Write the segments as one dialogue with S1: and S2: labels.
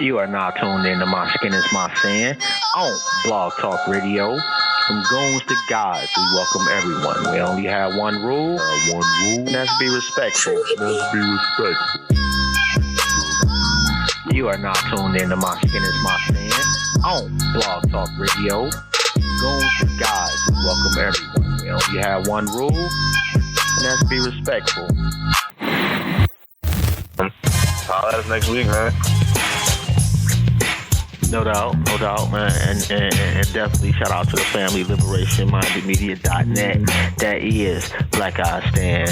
S1: You are now tuned in to My Skin is My Sin on Blog Talk Radio. From goons to guys, we welcome everyone. We only have one rule, and that's be respectful. You are now tuned in to My Skin is My Sin on Blog Talk Radio. Goons to guys, we welcome everyone. We only have one rule, and that's be respectful.
S2: Holla at us next week, man.
S1: No doubt, man, and definitely shout out to the family, liberationmindedmedia.net. That is Black Eye Stand,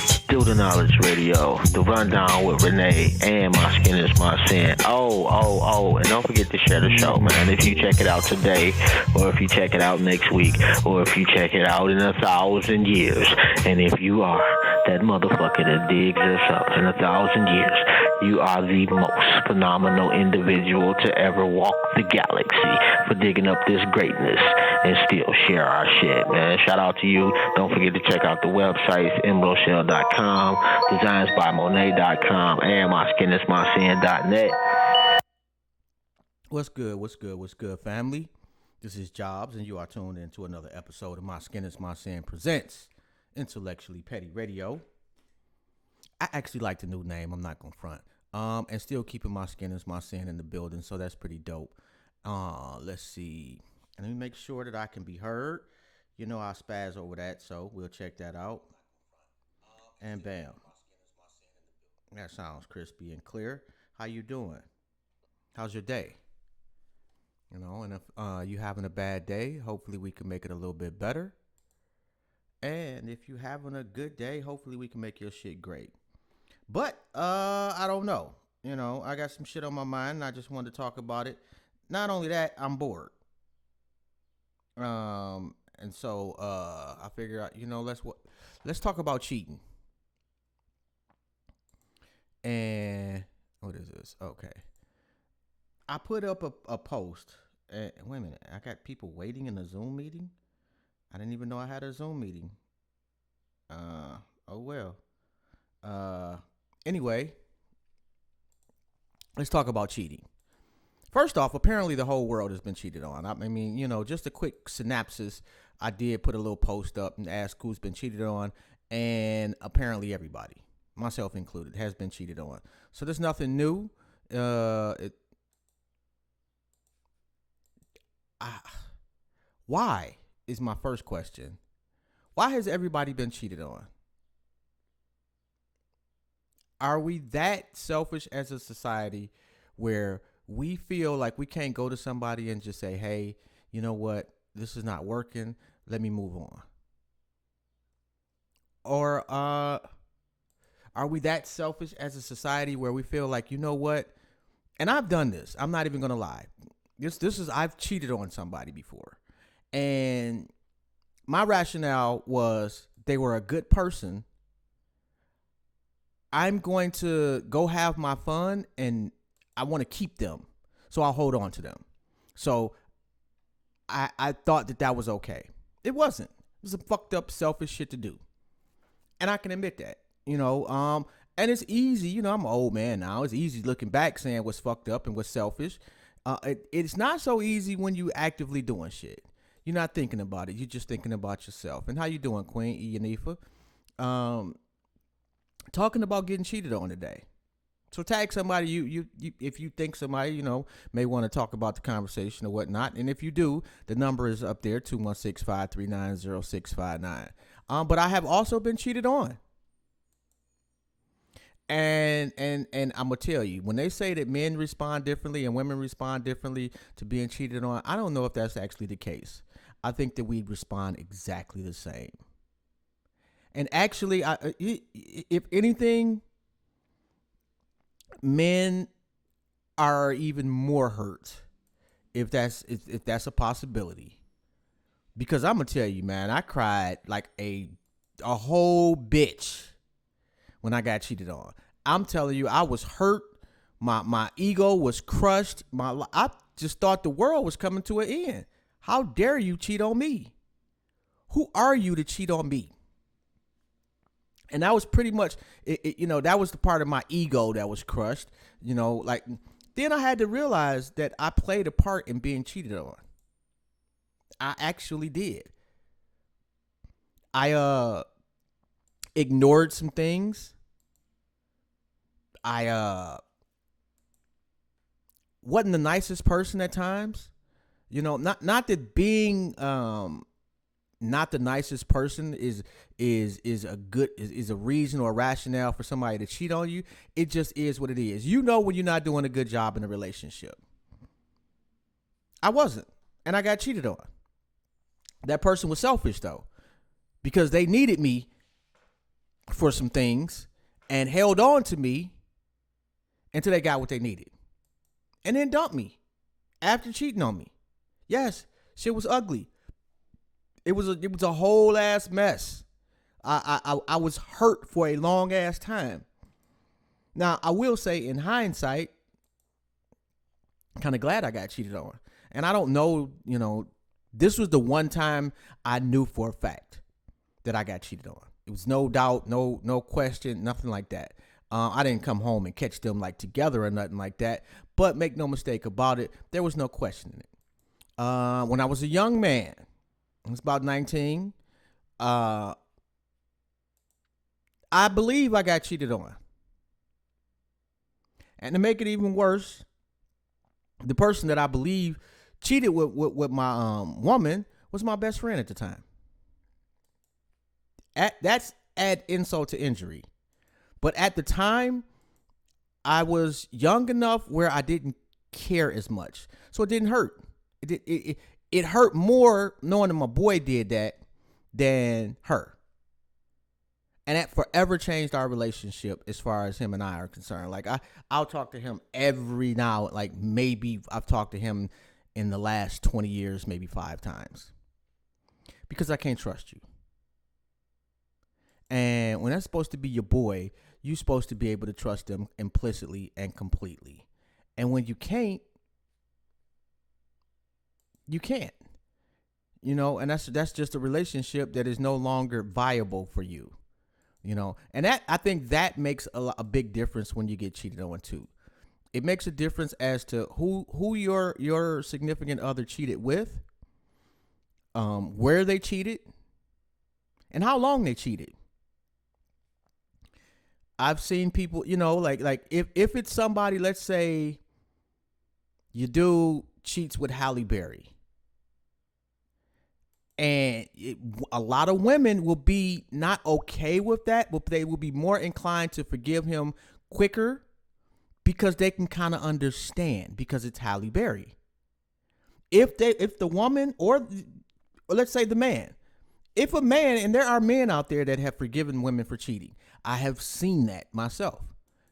S1: Still the Knowledge Radio, The Rundown with Renee, and My Skin is My Sin. Oh, and don't forget to share the show, man. If you check it out today, or if you check it out next week, or if you check it out in 1,000 years, and if you are that motherfucker that digs us up in 1,000 years, you are the most phenomenal individual to ever walk the galaxy for digging up this greatness and still share our shit, man. Shout out to you. Don't forget to check out the websites, emeraldshell.com, designsbymonet.com, and myskinismysin.net.
S3: What's good, family? This is Jobs, and you are tuned into another episode of My Skin is My Sin presents Intellectually Petty Radio. I actually like the new name, I'm not gonna front. And still keeping My Skin is My Sin in the building, so that's pretty dope. Let's see. Let me make sure that I can be heard. You know I spaz over that, so we'll check that out. And bam. That sounds crispy and clear. How you doing? How's your day? You know, and if you having a bad day, hopefully we can make it a little bit better. And if you having a good day, hopefully we can make your shit great. But I don't know. You know, I got some shit on my mind, and I just wanted to talk about it. Not only that, I'm bored. And so I figure out, you know, let's talk about cheating. And what is this? Okay. I put up a post. Wait a minute. I got people waiting in a Zoom meeting. I didn't even know I had a Zoom meeting. Oh well. Anyway, let's talk about cheating. First off, apparently the whole world has been cheated on. I mean, you know, just a quick synopsis. I did put a little post up and ask who's been cheated on, and apparently everybody, myself included, has been cheated on. So there's nothing new. Why is my first question. Why has everybody been cheated on? Are we that selfish as a society where we feel like we can't go to somebody and just say, hey, you know what? This is not working. Let me move on. Or are we that selfish as a society where we feel like, you know what? And I've done this. I'm not even going to lie. I've cheated on somebody before. And my rationale was they were a good person. I'm going to go have my fun and I want to keep them. So I'll hold on to them. So I thought that was okay. It wasn't. It was a fucked up, selfish shit to do. And I can admit that, you know, and it's easy, you know, I'm an old man now. It's easy looking back saying what's fucked up and what's selfish. It's not so easy when you actively doing shit. You're not thinking about it. You're just thinking about yourself. And how you doing, Queen Ianifa? Talking about getting cheated on today. So tag somebody you if you think somebody, you know, may want to talk about the conversation or whatnot. And if you do, the number is up there, 216-539-0659. But I have also been cheated on. And I'm gonna tell you, when they say that men respond differently and women respond differently to being cheated on, I don't know if that's actually the case. I think that we respond exactly the same. And actually, if anything, men are even more hurt if that's a possibility. Because I'm gonna tell you, man, I cried like a whole bitch when I got cheated on. I'm telling you, I was hurt. My ego was crushed. I just thought the world was coming to an end. How dare you cheat on me? Who are you to cheat on me? And that was pretty much, you know, that was the part of my ego that was crushed. You know, like Then I had to realize that I played a part in being cheated on. I actually did. I ignored some things. I wasn't the nicest person at times. You know, not that being not the nicest person is a reason or a rationale for somebody to cheat on you. It just is what it is. You know when you're not doing a good job in a relationship. I wasn't, and I got cheated on. That person was selfish though, because they needed me for some things and held on to me until they got what they needed, and then dumped me after cheating on me. Yes, shit was ugly. It was a whole ass mess. I was hurt for a long ass time. Now I will say, in hindsight, I'm kind of glad I got cheated on. And I don't know, you know, this was the one time I knew for a fact that I got cheated on. It was no doubt, no question, nothing like that. I didn't come home and catch them like together or nothing like that. But make no mistake about it, there was no question in it. When I was a young man, I was about 19. I believe I got cheated on. And to make it even worse, the person that I believe cheated with my woman was my best friend at the time. That's add insult to injury. But at the time, I was young enough where I didn't care as much. So it didn't hurt. It hurt more knowing that my boy did that than her. And that forever changed our relationship as far as him and I are concerned. Like I'll talk to him every now, like maybe I've talked to him in the last 20 years, maybe 5 times. Because I can't trust you. And when that's supposed to be your boy, you're supposed to be able to trust them implicitly and completely. And when you can't, you can't. You know, and that's just a relationship that is no longer viable for you. You know, and that I think that makes a big difference when you get cheated on too. It makes a difference as to who your significant other cheated with, where they cheated, and how long they cheated. I've seen people, you know, like if it's somebody, let's say your dude cheats with Halle Berry. And a lot of women will be not okay with that, but they will be more inclined to forgive him quicker because they can kind of understand, because it's Halle Berry. If the woman or let's say the man, if a man, and there are men out there that have forgiven women for cheating, I have seen that myself,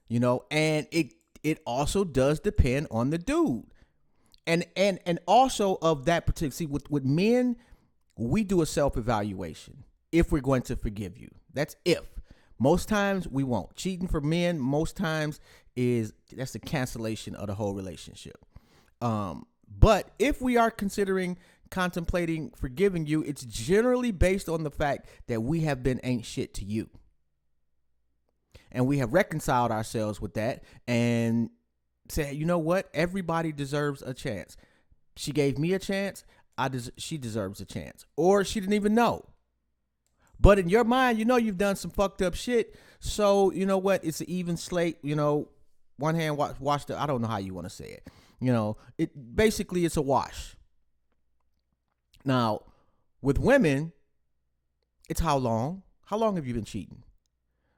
S3: you know, and it also does depend on the dude, and also of that particular. See, with men, we do a self-evaluation if we're going to forgive you. That's if. Most times we won't. Cheating for men, most times that's the cancellation of the whole relationship. But if we are contemplating forgiving you, it's generally based on the fact that we have been ain't shit to you. And we have reconciled ourselves with that and said, you know what? Everybody deserves a chance. She gave me a chance. She deserves a chance. Or she didn't even know. But in your mind, you know you've done some fucked up shit. So, you know what? It's an even slate. You know, one hand wash the, I don't know how you want to say it. You know, basically it's a wash. Now, with women, it's how long? How long have you been cheating?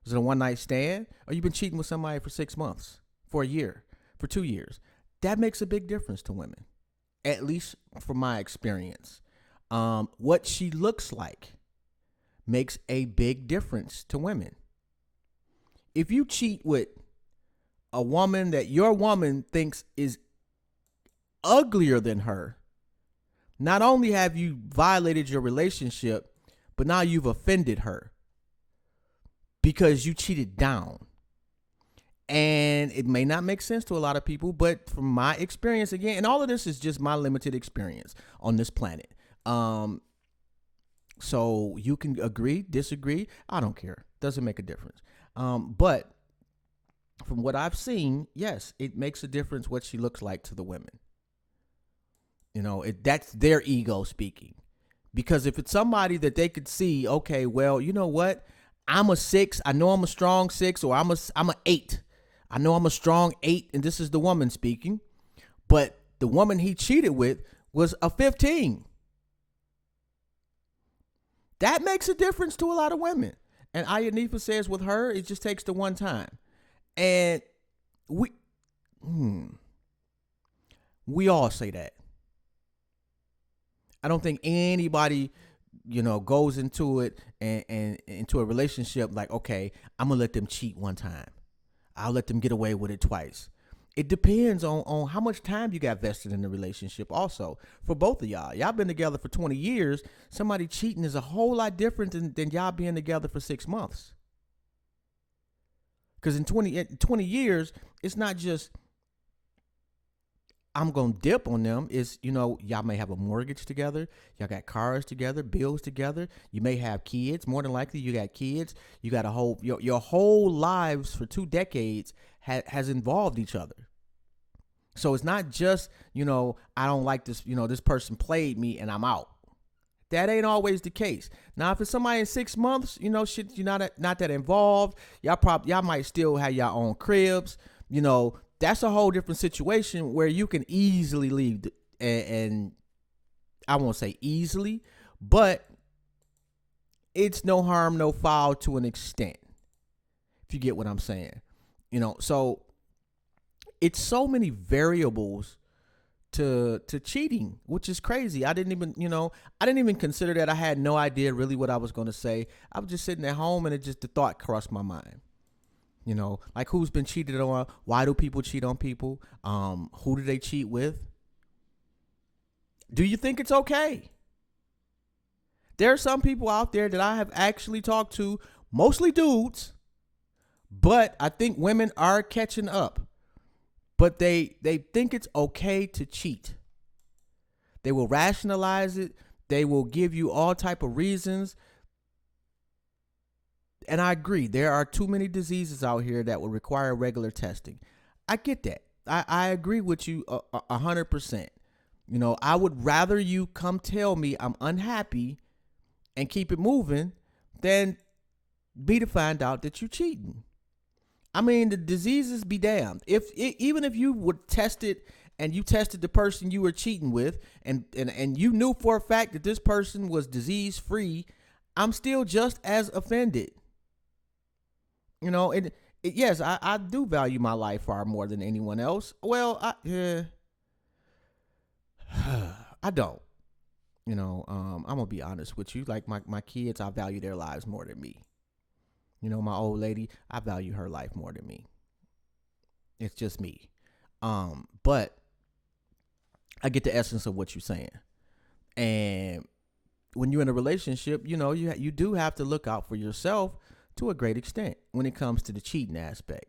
S3: Is it a one night stand? Or you been cheating with somebody for 6 months, for a year, for 2 years? That makes a big difference to women. At least from my experience. What she looks like makes a big difference to women. If you cheat with a woman that your woman thinks is uglier than her, not only have you violated your relationship, but now you've offended her because you cheated down. And it may not make sense to a lot of people, but from my experience, again, and all of this is just my limited experience on this planet. So you can agree, disagree. I don't care. Doesn't make a difference. But from what I've seen, yes, it makes a difference what she looks like to the women. That's their ego speaking. Because if it's somebody that they could see, okay, well, you know what? I'm a 6. I know I'm a strong 6, or I'm a 8. I know I'm a strong 8, and this is the woman speaking. But the woman he cheated with was a 15. That makes a difference to a lot of women. And Ayanifa says with her, it just takes the one time. And we all say that. I don't think anybody, goes into it and into a relationship like, okay, I'm going to let them cheat one time. I'll let them get away with it twice. It depends on how much time you got vested in the relationship also. For both of y'all. Y'all been together for 20 years. Somebody cheating is a whole lot different than y'all being together for 6 months. Because in 20 years, it's not just I'm going to dip on them. It's, y'all may have a mortgage together. Y'all got cars together, bills together. You may have kids. More than likely, you got kids. You got your whole lives for 2 decades has involved each other. So it's not just, I don't like this, this person played me and I'm out. That ain't always the case. Now, if it's somebody in 6 months, shit, you're not that involved. Y'all might still have your own cribs. That's a whole different situation where you can easily leave. And I won't say easily, but it's no harm, no foul to an extent. If you get what I'm saying, so it's so many variables to cheating, which is crazy. I didn't even consider that. I had no idea really what I was going to say. I was just sitting at home and the thought crossed my mind. Like who's been cheated on? Why do people cheat on people? Who do they cheat with? Do you think it's okay? There are some people out there that I have actually talked to, mostly dudes, but I think women are catching up. But they think it's okay to cheat. They will rationalize it. They will give you all type of reasons. And I agree. There are too many diseases out here that will require regular testing. I get that. I agree with you 100%. I would rather you come tell me I'm unhappy and keep it moving than be to find out that you're cheating. I mean, the diseases be damned. Even if you would test it and you tested the person you were cheating with and you knew for a fact that this person was disease free, I'm still just as offended. Yes, I do value my life far more than anyone else. Well, I don't. I'm gonna be honest with you. Like my kids, I value their lives more than me. My old lady, I value her life more than me. It's just me. But I get the essence of what you're saying. And when you're in a relationship, you do have to look out for yourself to a great extent when it comes to the cheating aspect.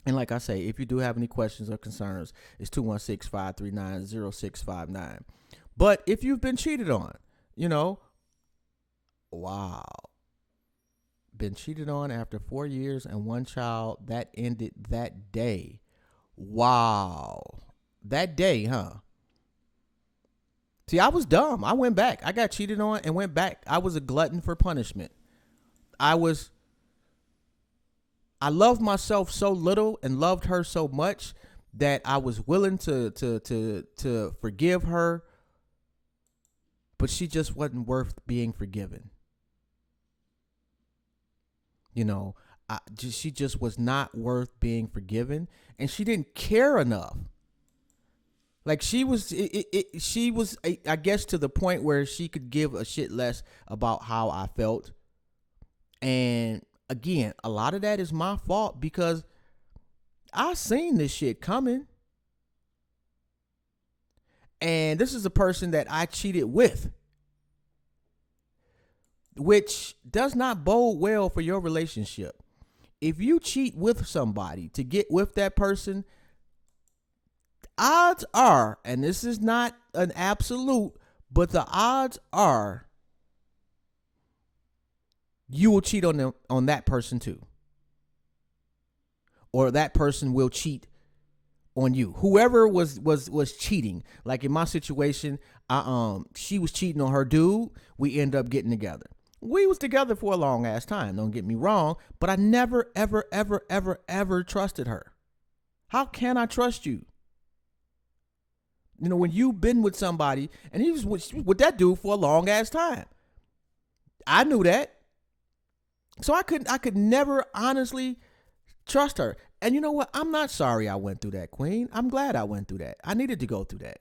S3: And like I say, if you do have any questions or concerns, it's 216-539-0659. But if you've been cheated on, wow. Been cheated on after 4 years and 1 child, that ended that day. Wow. That day, huh? See, I was dumb. I went back. I got cheated on and went back. I was a glutton for punishment. I loved myself so little and loved her so much that I was willing to forgive her, but she just wasn't worth being forgiven. She just was not worth being forgiven, and she didn't care enough. Like she was, I guess, to the point where she could give a shit less about how I felt. And again, a lot of that is my fault because I seen this shit coming. And this is a person that I cheated with, which does not bode well for your relationship. If you cheat with somebody to get with that person, odds are, and this is not an absolute, but the odds are you will cheat on them, on that person too. or that person will cheat on you. Whoever was cheating. Like in my situation, she was cheating on her dude. We end up getting together. We was together for a long ass time. Don't get me wrong, but I never, ever, ever, ever, ever trusted her. How can I trust you? You know, when you've been with somebody and he was with that dude for a long ass time. I knew that. So I could never honestly trust her. And you know what? I'm not sorry I went through that, Queen. I'm glad I went through that. I needed to go through that.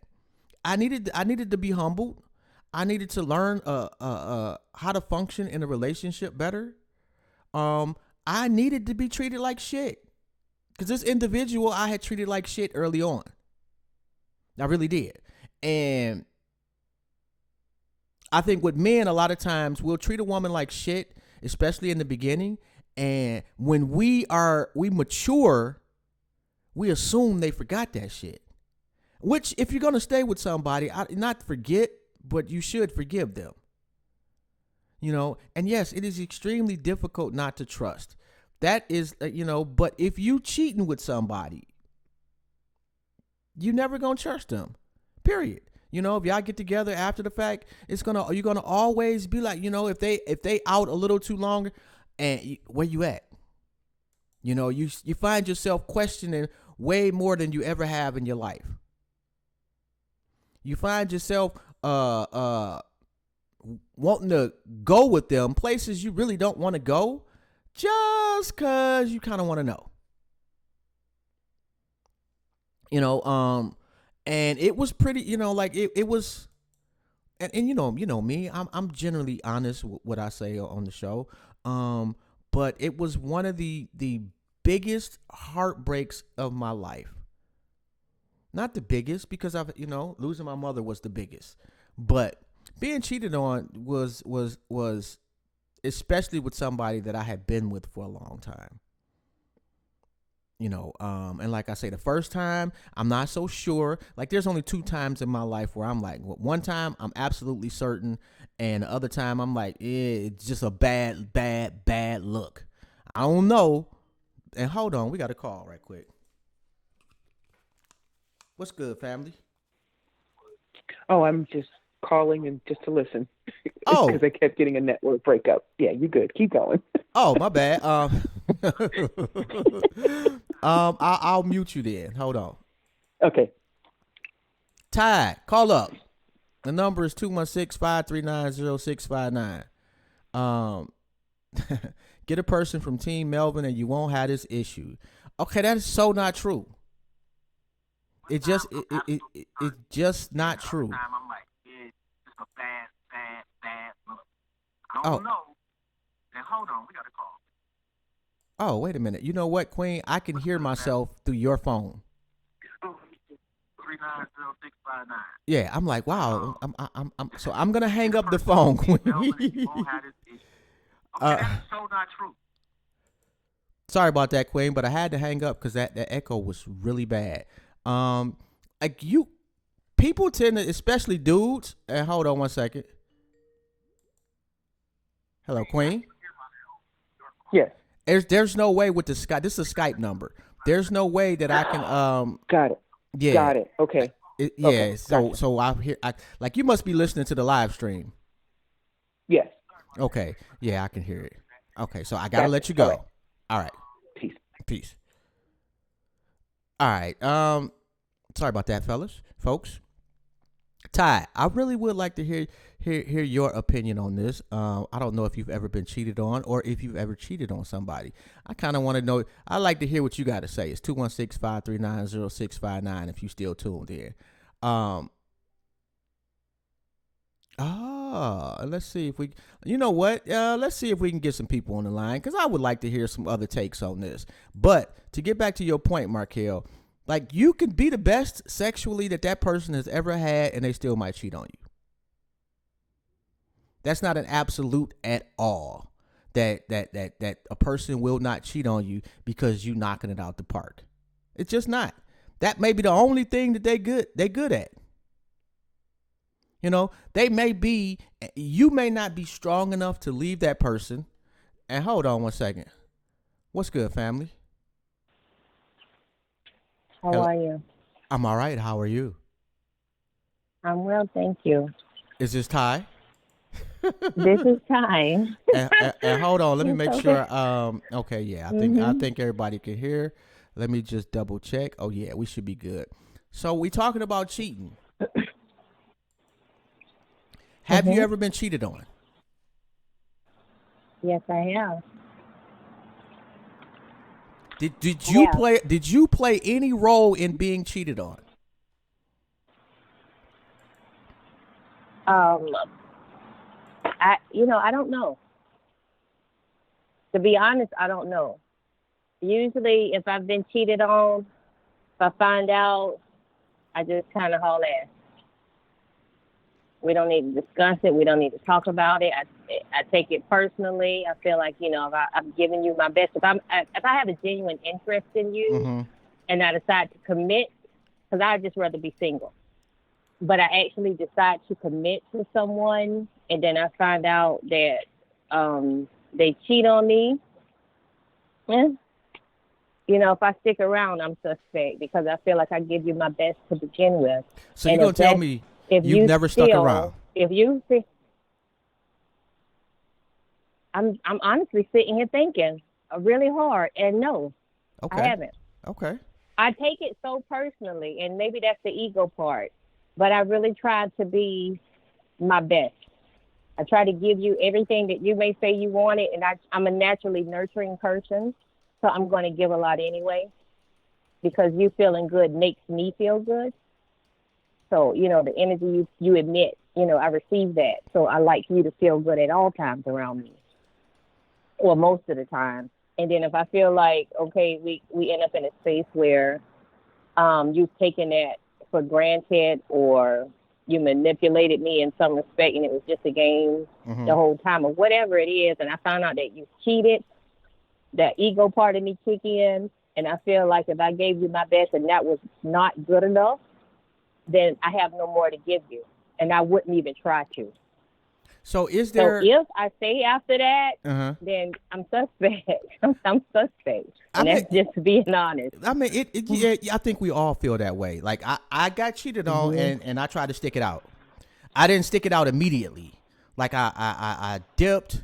S3: I needed to be humbled. I needed to learn how to function in a relationship better. I needed to be treated like shit. Because this individual I had treated like shit early on. I really did. And I think with men, a lot of times we'll treat a woman like shit, especially in the beginning. And when we mature, we assume they forgot that shit. Which, if you're going to stay with somebody, not forget, but you should forgive them. You know, and yes, it is extremely difficult not to trust. That is, but if you cheating with somebody, you never going to trust them, period. You know, if y'all get together after the fact, you're going to always be like, if they out a little too long, and where you at? You know, you find yourself questioning way more than you ever have in your life. You find yourself wanting to go with them places you really don't want to go just because you kind of want to know. And it was pretty, it was, and you know me, I'm generally honest with what I say on the show. But it was one of the biggest heartbreaks of my life. Not the biggest, because losing my mother was the biggest, but being cheated on was especially with somebody that I had been with for a long time. And like I say, the first time, I'm not so sure. Like, there's only 2 times in my life where I'm like, one time I'm absolutely certain, and the other time I'm like, it's just a bad look. I don't know. And hold on, we got a call right quick. What's good, family?
S4: Oh, I'm just calling and just to listen.
S3: Oh,
S4: because I kept getting a network breakup. Yeah, you good. Keep going.
S3: Oh, my bad. I'll mute you then. Hold on.
S4: Okay.
S3: Ty, call up. The number is 216-539-0659. Get a person from Team Melvin and you won't have this issue. Okay, that is so not true. It's just not true.
S1: I'm like, it's a bad look. I
S3: Oh.
S1: don't know. Then hold on, we got a call.
S3: Oh, wait a minute. You know what, Queen? I can hear myself through your phone.
S1: 390-659.
S3: Yeah, I'm like, wow. So I'm gonna hang up the phone, Queen.
S1: Okay, that is so not true.
S3: Sorry about that, Queen, but I had to hang up because that echo was really bad. People tend to, especially dudes. And hold on one second. Hello, Queen.
S4: Yes.
S3: There's no way with the Skype. This is a Skype number. There's no way that I can.
S4: Got it.
S3: Yeah.
S4: Got it. Okay.
S3: Yeah.
S4: Okay,
S3: So
S4: gotcha.
S3: so I hear. Like, you must be listening to the live stream.
S4: Yes.
S3: Okay. Yeah, I can hear it. Okay. So I gotta
S4: Gotcha.
S3: let you go.
S4: All right.
S3: All right.
S4: Peace.
S3: All right. Sorry about that, folks. Ty, I really would like to hear your opinion on this. I don't know if you've ever been cheated on or if you've ever cheated on somebody. I kind of want to know. I'd like to hear what you got to say. It's 216-539-0659 if you still tuned in. Let's see if we, let's see if we can get some people on the line, because I would like to hear some other takes on this. But to get back to your point, Markel, like, you can be the best sexually that person has ever had, and they still might cheat on you. That's not an absolute at all. That a person will not cheat on you because you knocking it out the park. It's just not. That may be the only thing that they good at. You may not be strong enough to leave that person. And hold on one second. What's good, family?
S5: How
S3: Hello.
S5: are you?
S3: I'm all right. How are you?
S5: I'm well, thank you.
S3: Is this Ty?
S5: This is time.
S3: And hold on, let me
S5: It's
S3: make
S5: okay.
S3: sure. Okay, yeah, I
S5: Mhm.
S3: think everybody can hear. Let me just double check. Oh yeah, we should be good. So we talking about cheating. Have you
S5: Mhm.
S3: ever been cheated on?
S5: Yes, I have.
S3: Did
S5: I
S3: you
S5: have.
S3: play any role in being cheated on?
S5: Um, I don't know. To be honest, I don't know. Usually, if I've been cheated on, if I find out, I just kind of haul ass. We don't need to discuss it. We don't need to talk about it. I take it personally. I feel like if I'm giving you my best, if I have a genuine interest in you,
S3: Mm-hmm.
S5: and I decide to commit, because I'd just rather be single. But I actually decide to commit to someone, and then I find out that they cheat on me. Eh, if I stick around, I'm suspect because I feel like I give you my best to begin with.
S3: So you're
S5: And
S3: gonna tell me
S5: if
S3: you've
S5: you
S3: never stuck around?
S5: still, if you, I'm honestly sitting here thinking really hard, and no, I
S3: Okay,
S5: haven't.
S3: okay.
S5: I take it so personally, and maybe that's the ego part. But I really try to be my best. I try to give you everything that you may say you wanted, and I'm a naturally nurturing person, so I'm going to give a lot anyway because you feeling good makes me feel good. So the energy you emit, I receive that. So I like you to feel good at all times around me, or most of the time. And then if I feel like okay, we end up in a space where you've taken that for granted or you manipulated me in some respect and it was just a game
S3: Mm-hmm.
S5: the whole time or whatever it is, and I found out that you cheated, that ego part of me kick in, and I feel like if I gave you my best and that was not good enough, then I have no more to give you, and I wouldn't even try to.
S3: So is
S5: So
S3: there?
S5: if I say after that,
S3: Uh huh.
S5: then I'm suspect. I'm suspect,
S3: I
S5: and
S3: mean,
S5: that's just being honest.
S3: Yeah, I think we all feel that way. Like I got cheated on,
S5: Mhm.
S3: and I tried to stick it out. I didn't stick it out immediately. Like I dipped,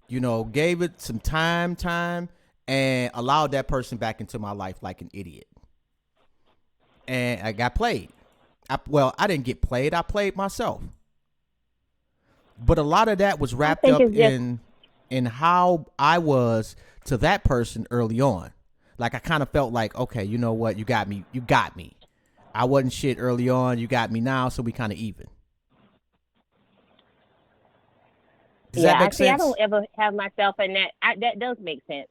S3: gave it some time, and allowed that person back into my life like an idiot. And I got played. I didn't get played. I played myself. But a lot of that was
S5: I
S3: wrapped
S5: think
S3: up
S5: it's just
S3: in how I was to that person early on. Like I kind of felt like, okay, you know what, you got me. You got me. I wasn't shit early on. You got me now, so we kind of even. Does
S5: yeah.
S3: that
S5: I
S3: make
S5: see. I
S3: sense?
S5: don't ever have myself in that. That does make sense,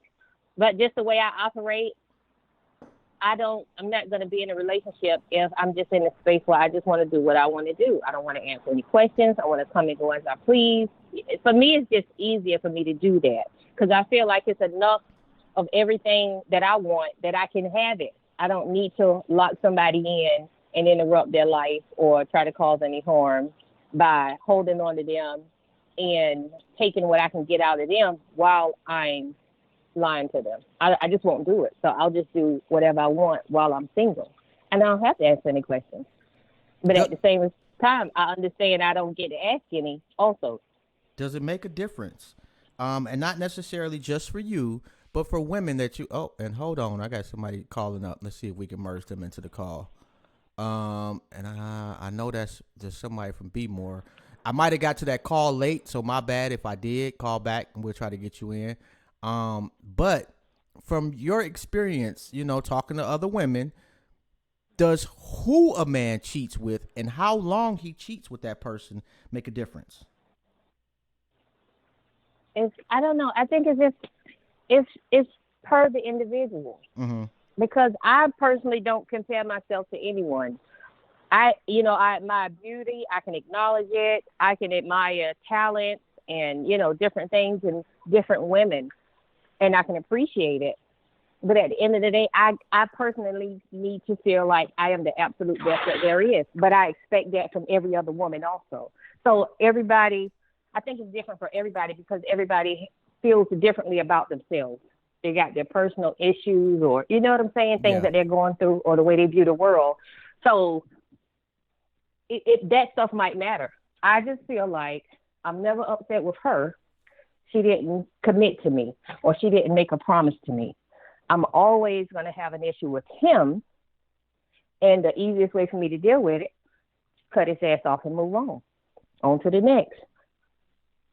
S5: but just the way I operate, I don't. I'm not going to be in a relationship if I'm just in a space where I just want to do what I want to do. I don't want to answer any questions. I want to come and go as I please. For me, it's just easier for me to do that because I feel like it's enough of everything that I want that I can have it. I don't need to lock somebody in and interrupt their life or try to cause any harm by holding on to them and taking what I can get out of them while I'm lying to them. I just won't do it. So I'll just do whatever I want while I'm single. And I don't have to answer any questions. But
S3: Do-
S5: at the same time, I understand I don't get to ask any also.
S3: does it make a difference? And not necessarily just for you, but for women that you. Oh, and hold on, I got somebody calling up. Let's see if we can merge them into the call. And I know there's somebody from B More. I might have got to that call late, so my bad if I did. Call back and we'll try to get you in. But from your experience, talking to other women, does who a man cheats with and how long he cheats with that person make a difference?
S5: I don't know. I think it's per the individual
S3: Mm-hmm.
S5: because I personally don't compare myself to anyone. I admire beauty. I can acknowledge it. I can admire talent and different things in different women, and I can appreciate it. But at the end of the day, I personally need to feel like I am the absolute best that there is. But I expect that from every other woman also. So everybody, I think it's different for everybody because everybody feels differently about themselves. they got their personal issues, or you know what I'm saying, things
S3: Yeah.
S5: that they're going through, or the way they view the world. So that stuff might matter. I just feel like I'm never upset with her. She didn't commit to me, or she didn't make a promise to me. I'm always going to have an issue with him, and the easiest way for me to deal with it, cut his ass off and move on to the next.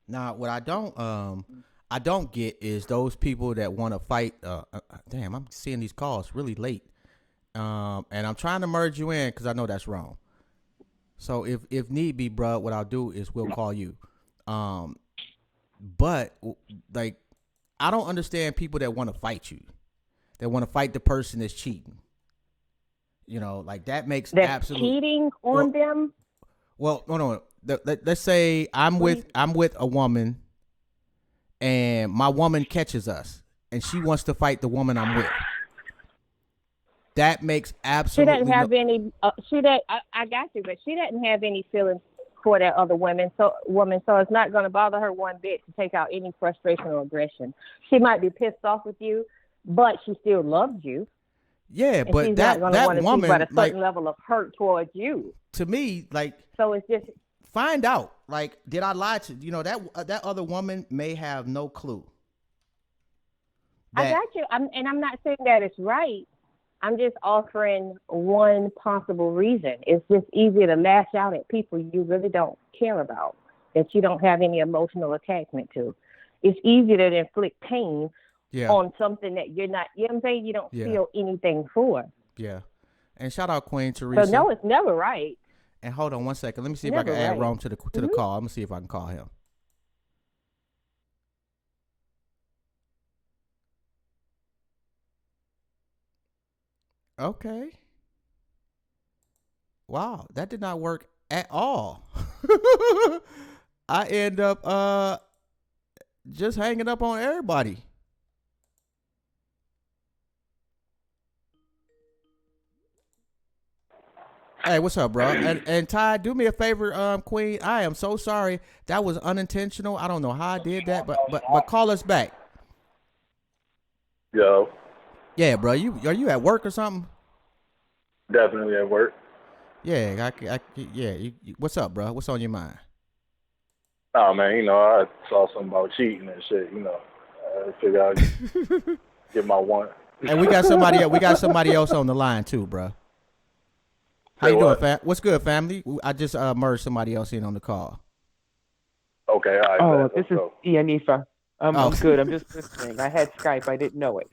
S3: Now, what I don't get is those people that want to fight. Damn, I'm seeing these calls really late, and I'm trying to merge you in because I know that's wrong. So if need be, bro, what I'll do is we'll call you. But like, I don't understand people that want to fight you, that want to fight the person that's cheating. You know, like that makes
S5: That's cheating on them.
S3: Well, no. Let's say I'm with a woman, and my woman catches us, and she wants to fight the woman I'm with. That makes absolutely.
S5: She doesn't have any. I got you, but she doesn't have any feelings for that other woman. So it's not going to bother her one bit to take out any frustration or aggression. She might be pissed off with you, but she still loves you.
S3: Yeah,
S5: and
S3: but
S5: she's
S3: that
S5: not that
S3: woman,
S5: at a certain level of hurt towards you.
S3: To me, like,
S5: so it's just
S3: find out. Like, did I lie to you? Know that other woman may have no clue.
S5: I got you. I'm not saying that it's right. I'm just offering one possible reason. It's just easier to lash out at people you really don't care about, that you don't have any emotional attachment to. It's easier to inflict pain on something that you're not, you know what I'm saying, you don't feel anything for.
S3: Yeah. And shout out Queen Teresa.
S5: So no, it's never right.
S3: And hold on one second. Let me see if I can add Rome to the call. I'm going to see if I can call him. Okay. Wow, that did not work at all. I end up just hanging up on everybody. Hey, what's up, bro? And Ty, do me a favor, Queen. I am so sorry. That was unintentional. I don't know how I did that, but call us back.
S2: Yo.
S3: Yeah, bro. Are you at work or something?
S2: Definitely at work.
S3: Yeah, what's up, bro? What's on your mind?
S2: Oh man, I saw something about cheating and shit. I figured I'd get my one.
S3: And we got somebody else. We got somebody else on the line too, bro. How you doing, fam? What's good, family? I just merged somebody else in on the call.
S2: Okay, all right.
S4: This is Ianifa. I'm good. I'm just listening. I had Skype. I didn't know it.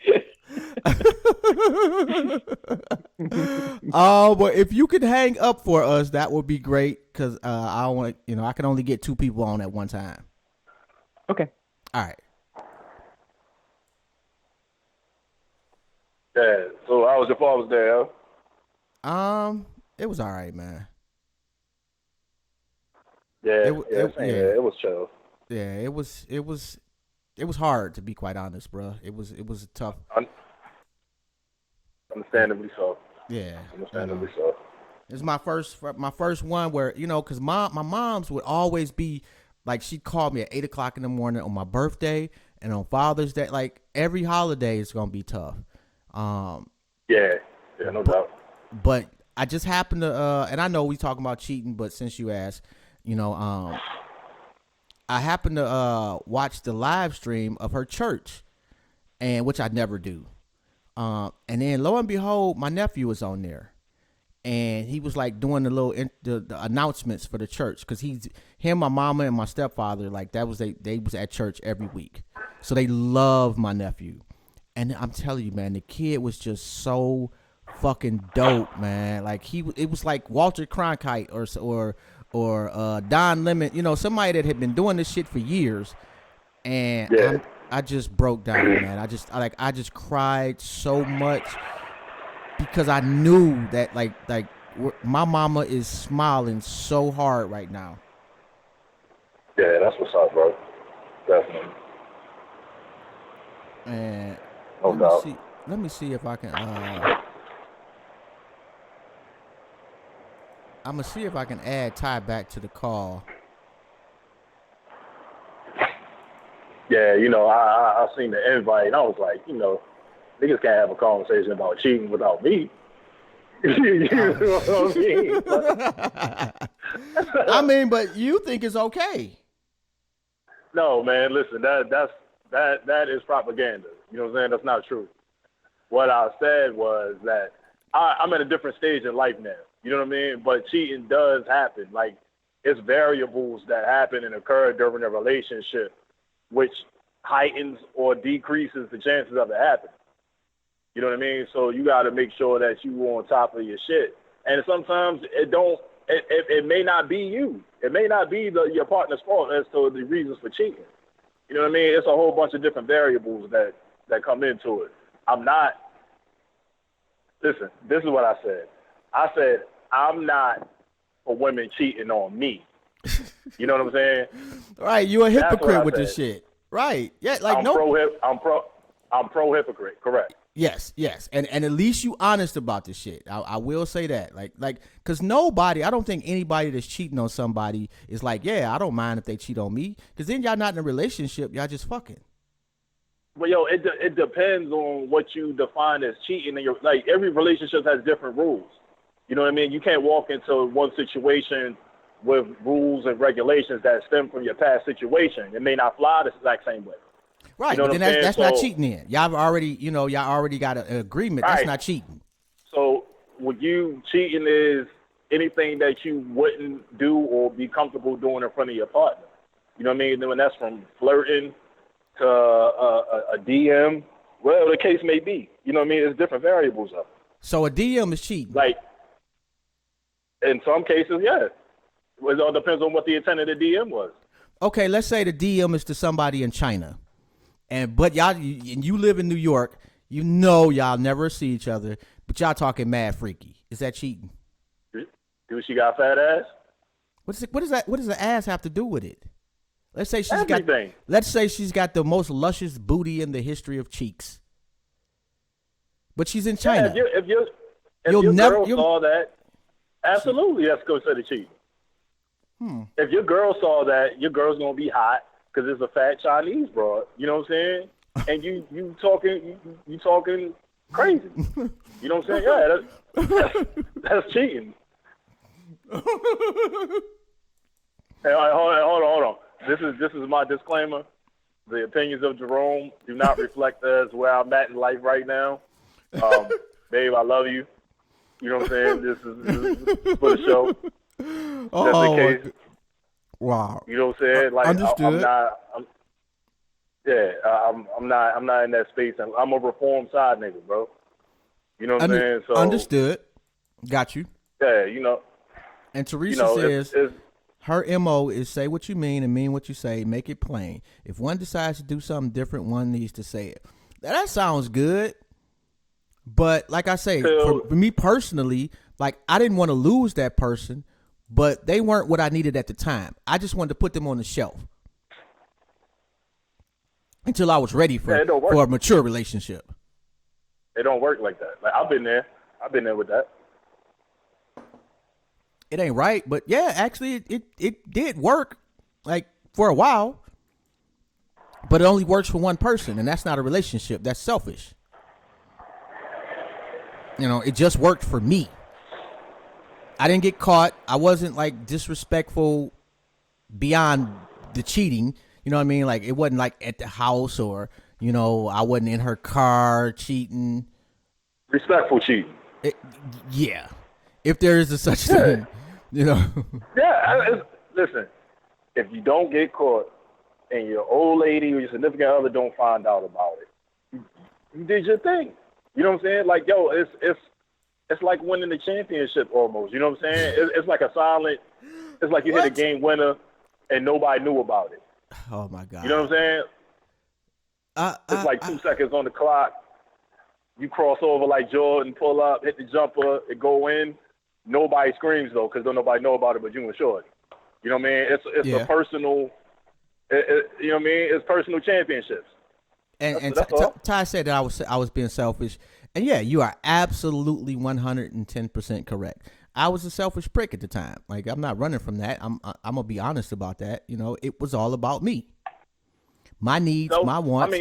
S3: But if you could hang up for us, that would be great. Cause I want, I can only get 2 people on at one time.
S4: Okay.
S3: All right.
S2: Yeah. So how was your Father's Day?
S3: It was all right, man.
S2: Yeah, it was chill.
S3: Yeah, it was hard, to be quite honest, bro. It was tough.
S2: Understandably so.
S3: Yeah.
S2: Understandably so.
S3: It's my first one where, because my mom's would always be like, she'd call me at 8:00 in the morning on my birthday and on Father's Day. Like every holiday is gonna be tough.
S2: Yeah, no doubt.
S3: But I just happened to, and I know we talking about cheating, but since you asked, I happened to watch the live stream of her church, and which I never do. And then lo and behold, my nephew was on there, and he was like doing the announcements for the church, because him, my mama, and my stepfather, like they was at church every week, so they love my nephew. And I'm telling you, man, the kid was just so fucking dope, man. Like it was like Walter Cronkite or Don Lemon, somebody that had been doing this shit for years. And I just broke down, man. I just cried so much because I knew that like my mama is smiling so hard right now.
S2: Yeah, that's what's up, bro. Definitely.
S3: And let me see if I can. I'm gonna see if I can add Ty back to the call.
S2: Yeah, I seen the invite, and I was like, niggas can't have a conversation about cheating without me. You know what I mean?
S3: I mean, but you think it's okay.
S2: No, man, listen, that is propaganda. You know what I'm saying? That's not true. What I said was that I'm at a different stage in life now. You know what I mean? But cheating does happen. Like, it's variables that happen and occur during a relationship, which heightens or decreases the chances of it happening. You know what I mean? So you got to make sure that you on top of your shit. And sometimes it may not be you. It may not be your partner's fault as to the reasons for cheating. You know what I mean? It's a whole bunch of different variables that come into it. Listen, this is what I said. I said, I'm not for women cheating on me. You know what I'm saying?
S3: Right, you're a hypocrite with this shit. Right. Yeah, like
S2: I'm pro hypocrite, correct.
S3: Yes, and at least you honest about this shit. I will say that. Like, cause I don't think anybody that's cheating on somebody is like, yeah, I don't mind if they cheat on me. Cause then y'all not in a relationship, y'all just fucking.
S2: Well, it depends on what you define as cheating. And like, every relationship has different rules. You know what I mean? You can't walk into one situation with rules and regulations that stem from your past situation. It may not fly the exact same way.
S3: Right,
S2: you know
S3: but then that's not cheating then. Y'all already got an agreement. That's not cheating.
S2: So what you cheating is anything that you wouldn't do or be comfortable doing in front of your partner. You know what I mean? And that's from flirting to a DM, whatever the case may be. You know what I mean? There's different variables of it.
S3: So a DM is cheating.
S2: Like, in some cases, yeah. It all depends on what the intent of the DM was.
S3: Okay, let's say the DM is to somebody in China. But you live in New York, y'all never see each other, but y'all talking mad freaky. Is that cheating?
S2: Do she got fat ass?
S3: What does the ass have to do with it? Let's say she's got the most luscious booty in the history of cheeks. But she's in China.
S2: Yeah, if your girl saw that, absolutely that's considered cheating. If your girl saw that, your girl's gonna be hot. Because it's a fat Chinese broad, you know what I'm saying? And you talking crazy. You know what I'm saying? Yeah, that's cheating. Hey, hold on. This is my disclaimer. The opinions of Jerome do not reflect as where I'm at in life right now. Babe, I love you. You know what I'm saying? This is for the show. Just in case.
S3: Wow.
S2: You know what I'm saying? Like,
S3: understood.
S2: I'm not in that space. I'm a reformed side nigga, bro. You know what I'm saying? So
S3: understood. Got you.
S2: Yeah,
S3: And Teresa says her MO is say what you mean and mean what you say. Make it plain. If one decides to do something different, one needs to say it. Now, that sounds good. But like I say, for me personally, like, I didn't want to lose that person. But they weren't what I needed at the time. I just wanted to put them on the shelf until I was ready for a mature relationship.
S2: It don't work like that. Like, I've been there with that.
S3: It ain't right, but yeah, actually, it did work, like, for a while. But it only works for one person, and that's not a relationship. That's selfish. It just worked for me. I didn't get caught. I wasn't like disrespectful beyond the cheating. You know what I mean? Like, it wasn't like at the house or, I wasn't in her car cheating.
S2: Respectful cheating.
S3: Yeah. If there is a such thing,
S2: Yeah. Listen, if you don't get caught and your old lady or your significant other don't find out about it, you did your thing. You know what I'm saying? Like, yo, it's like winning the championship almost. You know what I'm saying? It's like it's like you hit a game winner and nobody knew about it.
S3: Oh, my God.
S2: You know what I'm saying? It's like 2 seconds on the clock. You cross over like Jordan, pull up, hit the jumper, it go in. Nobody screams, though, because don't nobody know about it but you and Shorty. You know what I mean? It's a personal, you know what I mean? It's personal championships.
S3: And Ty said that I was being selfish. And yeah, you are absolutely 110% correct. I was a selfish prick at the time. Like, I'm not running from that. I'm gonna be honest about that. It was all about me. my needs,
S2: No,
S3: my wants.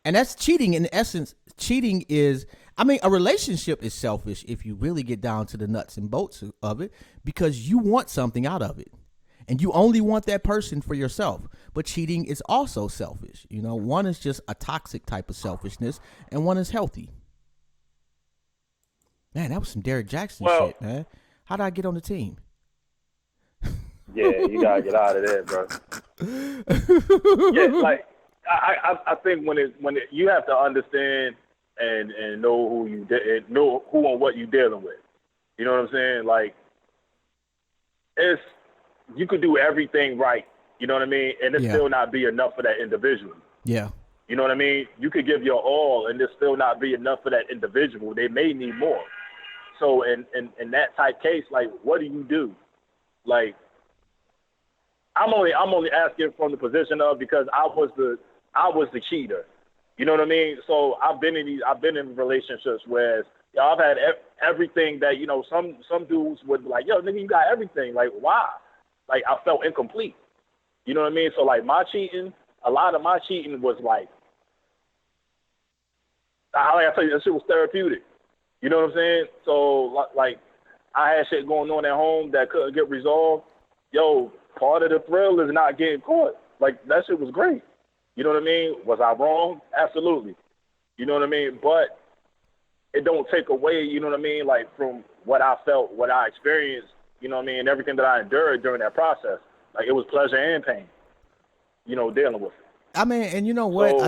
S3: And that's cheating in essence. Cheating is, a relationship is selfish if you really get down to the nuts and bolts of it, because you want something out of it. And you only want that person for yourself. But cheating is also selfish. One is just a toxic type of selfishness, and one is healthy. Man, that was some Derek Jackson shit, man. How did I get on the team?
S2: Yeah, you gotta get out of there, bro. Yeah, like I think when you have to understand and know know who and what you're dealing with. You know what I'm saying? Like, you could do everything right. You know what I mean? And it still not be enough for that individual.
S3: Yeah.
S2: You know what I mean? You could give your all, and it still not be enough for that individual. They may need more. So in that type case, like, what do you do? Like, I'm only asking from the position of, because I was the cheater. You know what I mean? So I've been in relationships where I've had everything that, some dudes would be like, yo, nigga, you got everything. Like, why? Like, I felt incomplete. You know what I mean? So, like, a lot of my cheating was like I tell you, that shit was therapeutic. You know what I'm saying? So, like, I had shit going on at home that couldn't get resolved. Yo, part of the thrill is not getting caught. Like, that shit was great. You know what I mean? Was I wrong? Absolutely. You know what I mean? But it don't take away, you know what I mean, like, from what I felt, what I experienced, you know what I mean, and everything that I endured during that process. Like, it was pleasure and pain, dealing with it.
S3: And you know what? So,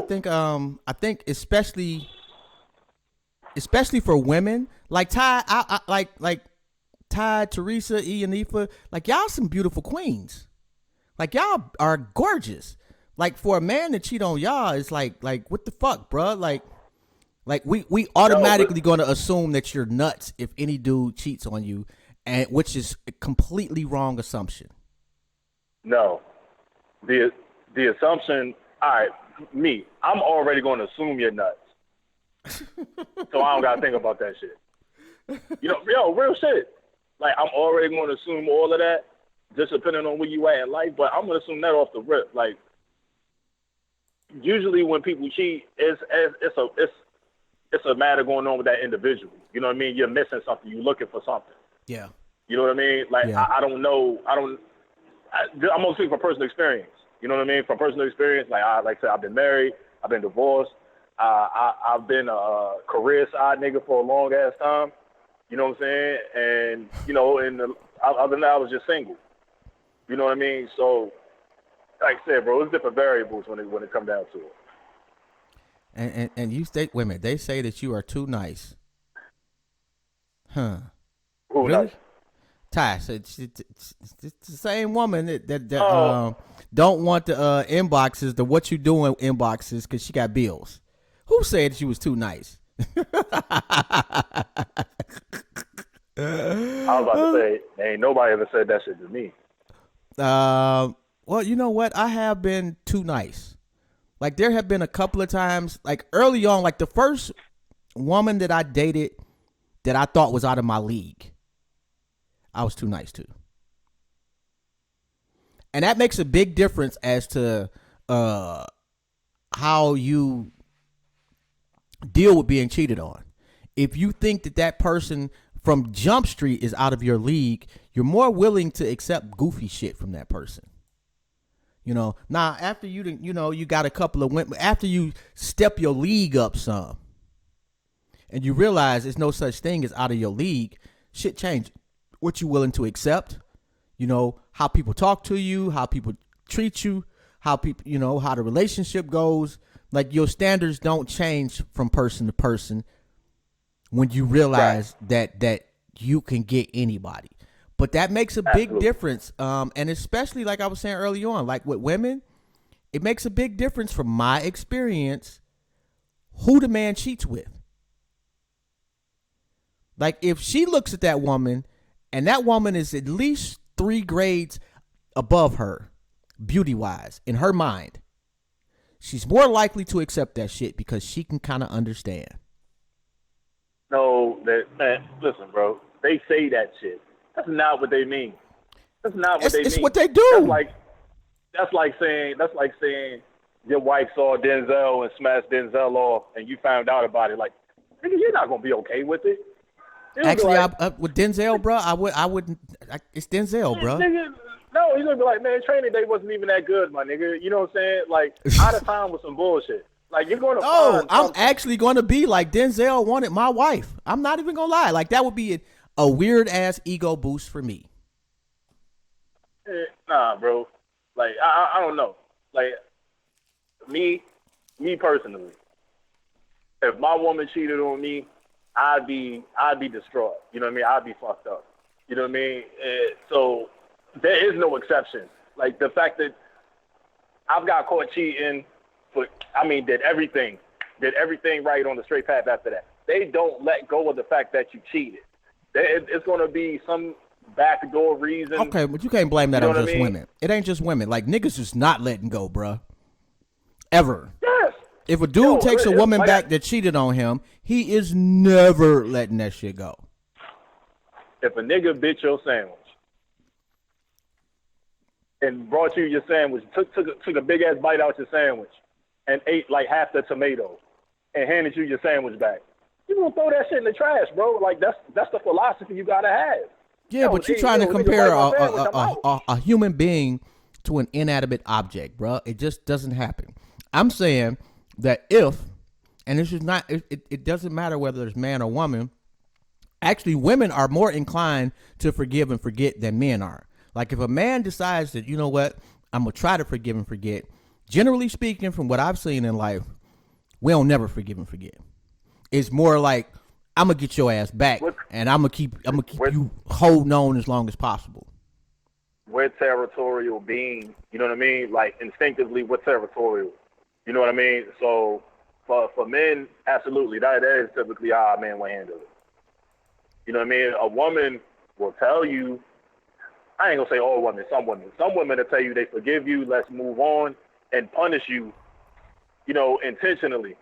S3: I think especially for women, like Ty, like Ty, Teresa, Ianifa, like, y'all some beautiful queens. Like, y'all are gorgeous. Like, for a man to cheat on y'all, it's like what the fuck, bro? Like we automatically going to assume that you're nuts if any dude cheats on you, and which is a completely wrong assumption.
S2: No, the assumption. All right, I'm already going to assume you're nuts, so I don't got to think about that shit. Real shit. Like, I'm already going to assume all of that, just depending on where you at in life. But I'm going to assume that off the rip. Like, usually when people cheat, it's a matter going on with that individual. You know what I mean? You're missing something. You're looking for something.
S3: Yeah.
S2: You know what I mean? Like, yeah. I don't know. I'm going to speak from personal experience. You know what I mean? From personal experience, like I said, I've been married. I've been divorced. I've been a career side nigga for a long ass time. You know what I'm saying? And, other than that, I was just single. You know what I mean? So, like I said, bro, it's different variables when it comes down to it.
S3: And you state, wait a minute, they say that you are too nice. Huh.
S2: Who
S3: really?
S2: Nice?
S3: Ty, so it's the same woman that don't want the inboxes, the what you doing inboxes, because she got bills. Who said that she was too nice?
S2: I was about to say, ain't nobody ever said that shit to me.
S3: Well, you know what? I have been too nice. Like, there have been a couple of times, like, early on, like, the first woman that I dated that I thought was out of my league, I was too nice to. And that makes a big difference as to how you deal with being cheated on. If you think that person from Jump Street is out of your league, you're more willing to accept goofy shit from that person. Now after you got a couple of women, after you step your league up some, and you realize there's no such thing as out of your league, shit changes. What you willing to accept, how people talk to you, how people treat you, how people, how the relationship goes. Like, your standards don't change from person to person when you realize that you can get anybody. But that makes a big difference. And especially, like I was saying early on, like with women, it makes a big difference from my experience who the man cheats with. Like, if she looks at that woman and that woman is at least 3 grades above her, beauty-wise, in her mind, she's more likely to accept that shit because she can kind of understand.
S2: No, man, listen, bro. They say that shit. That's not what they mean. That's not what they mean.
S3: It's what they do.
S2: That's like saying, your wife saw Denzel and smashed Denzel off, and you found out about it, like, nigga, you're not gonna be okay with it.
S3: Actually,
S2: like,
S3: with Denzel, bro, I wouldn't. It's Denzel, bro.
S2: Nigga, no, he's gonna be like, man, Training Day wasn't even that good, my nigga. You know what I'm saying? Like, out of time with some bullshit. Like, you're going to find
S3: I'm
S2: something.
S3: actually going to be like Denzel wanted my wife. I'm not even gonna lie. Like, that would be a weird ass ego boost for me.
S2: Nah, bro. Like, I don't know. Like, me personally, if my woman cheated on me, I'd be distraught. You know what I mean? I'd be fucked up. You know what I mean? So there is no exception. Like, the fact that I've got caught cheating, did everything right on the straight path after that. They don't let go of the fact that you cheated. It's going to be some backdoor reason.
S3: Okay, but you can't blame that
S2: You know
S3: on
S2: what I
S3: just
S2: mean?
S3: women. It ain't just women. Like, niggas is not letting go, bruh. Ever.
S2: Yes.
S3: If a dude takes a
S2: it's
S3: woman
S2: like
S3: back that cheated on him, he is never letting that shit go.
S2: If a nigga bit your sandwich and brought you your sandwich, took a big ass bite out your sandwich and ate like half the tomato and handed you your sandwich back, you gonna throw that shit in the trash, bro. Like, that's the philosophy you gotta have.
S3: Yeah, but you're trying to
S2: nigga,
S3: compare
S2: bite my sandwich, I'm out.
S3: a human being to an inanimate object, bruh. It just doesn't happen. I'm saying that and this is not, it doesn't matter whether it's man or woman. Actually, women are more inclined to forgive and forget than men are. Like, if a man decides that, you know what, I'm going to try to forgive and forget, generally speaking, from what I've seen in life, we don't never forgive and forget. It's more like, I'm going to get your ass back, and I'm going to keep you holding on as long as possible.
S2: We're territorial beings, you know what I mean? Like, instinctively, we're territorial. You know what I mean? So, for men, absolutely, that is typically how a man will handle it. You know what I mean? A woman will tell you, I ain't gonna say all women, some women will tell you they forgive you, let's move on, and punish you, you know, intentionally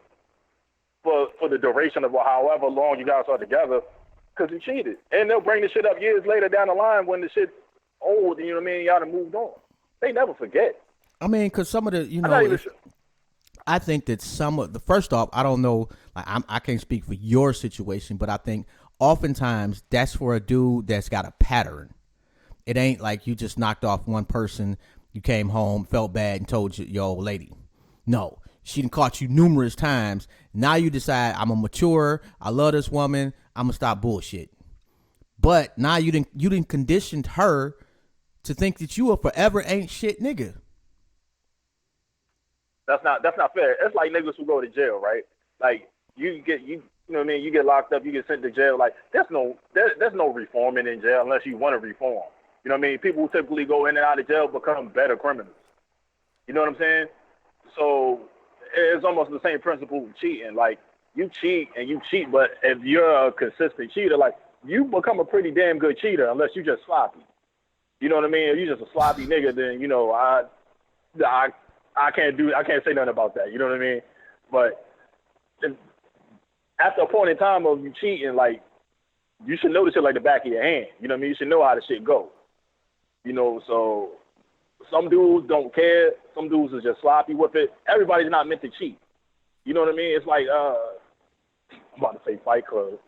S2: for the duration of however long you guys are together because you cheated. And they'll bring the shit up years later down the line when the shit's old, you know what I mean? Y'all done moved on. They never forget.
S3: I mean, because some of the, you know, I think that some of the, first off, I don't know, like, I can't speak for your situation, but I think oftentimes that's for a dude that's got a pattern. It ain't like you just knocked off one person, you came home, felt bad, and told your old lady. No, she done caught you numerous times. Now you decide, I'm a mature, I love this woman, I'm gonna stop bullshit. But now you didn't conditioned her to think that you a forever ain't shit nigga.
S2: That's not fair. It's like niggas who go to jail, right? Like, you know what I mean? You get locked up, you get sent to jail. Like, there's no reforming in jail unless you want to reform. You know what I mean? People who typically go in and out of jail become better criminals. You know what I'm saying? So it's almost the same principle with cheating. Like, you cheat, but if you're a consistent cheater, like, you become a pretty damn good cheater unless you just sloppy. You know what I mean? If you're just a sloppy nigga, then, you know, I can't say nothing about that. You know what I mean? But after a point in time of you cheating, like, you should know the shit like the back of your hand. You know what I mean? You should know how the shit go. You know, so some dudes don't care. Some dudes are just sloppy with it. Everybody's not meant to cheat. You know what I mean? It's like, I'm about to say Fight Club.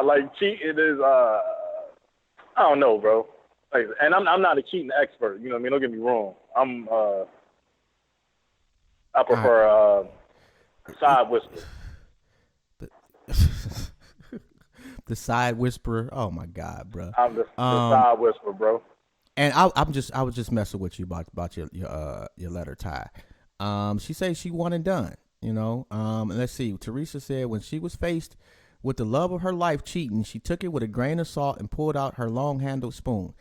S2: Like, cheating is, I don't know, bro. Like, and I'm not a cheating expert. You know what I mean? Don't get me wrong. I prefer side whisper.
S3: The side whisperer. Oh my God, bro.
S2: I'm the side whisperer, bro.
S3: And I was just messing with you about your letter, Ty. She says she one and done. You know. And let's see. Teresa said when she was faced with the love of her life cheating, she took it with a grain of salt and pulled out her long-handled spoon.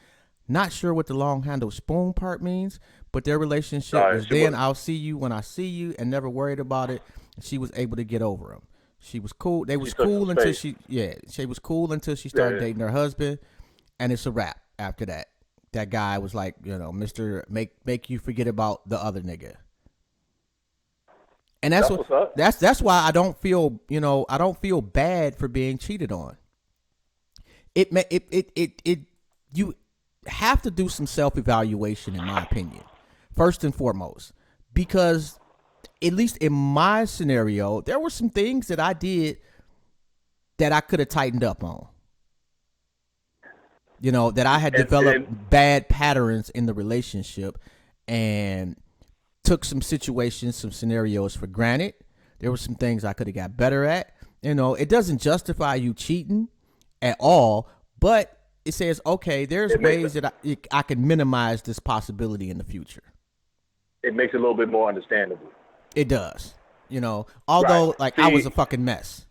S3: Not sure what the long-handled spoon part means, but their relationship was then I'll see you when I see you and never worried about it. She was able to get over him. She was cool. They was cool until she was cool until she started dating her husband, and it's a wrap after that. That guy was like, you know, Mr. Make you forget about the other nigga. And that's why I don't feel, you know, I don't feel bad for being cheated on. have to do some self-evaluation, in my opinion, first and foremost, because at least in my scenario, there were some things that I did that I could have tightened up on. You know, that I had developed bad patterns in the relationship and took some situations, some scenarios for granted. There were some things I could have got better at. You know, it doesn't justify you cheating at all, but it says, okay, there's ways that I can minimize this possibility in the future.
S2: It makes it a little bit more understandable.
S3: It does. You know, although, I was a fucking mess.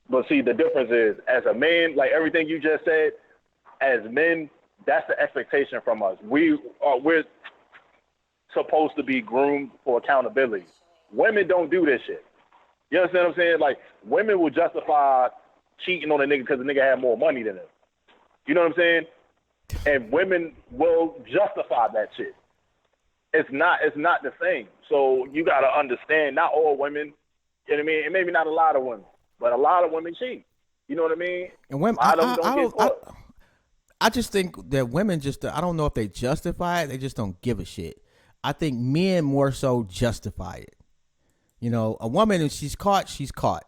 S2: But see, the difference is, as a man, like everything you just said, as men, that's the expectation from us. We're supposed to be groomed for accountability. Women don't do this shit. You understand what I'm saying? Like, women will justify cheating on a nigga because the nigga had more money than him. You know what I'm saying? And women will justify that shit. It's not the same. So you got to understand, not all women, you know what I mean? And maybe not a lot of women, but a lot of women cheat. You know what I mean?
S3: And women, I just think that women I don't know if they justify it. They just don't give a shit. I think men more so justify it. You know, a woman, if she's caught, she's caught.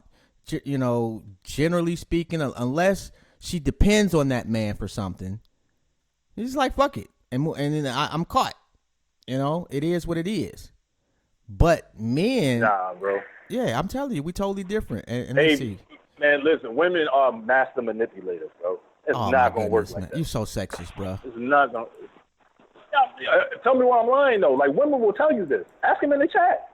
S3: You know, generally speaking, unless she depends on that man for something, he's like, fuck it. And then I'm caught. You know, it is what it is. But men. Nah, bro. Yeah, I'm telling you, we totally different. And
S2: hey,
S3: let's see.
S2: Man, listen, women are master manipulators, bro. It's not going to work like that.
S3: You're so sexist, bro.
S2: It's not going to. Tell me why I'm lying, though. Like, women will tell you this. Ask them in the chat.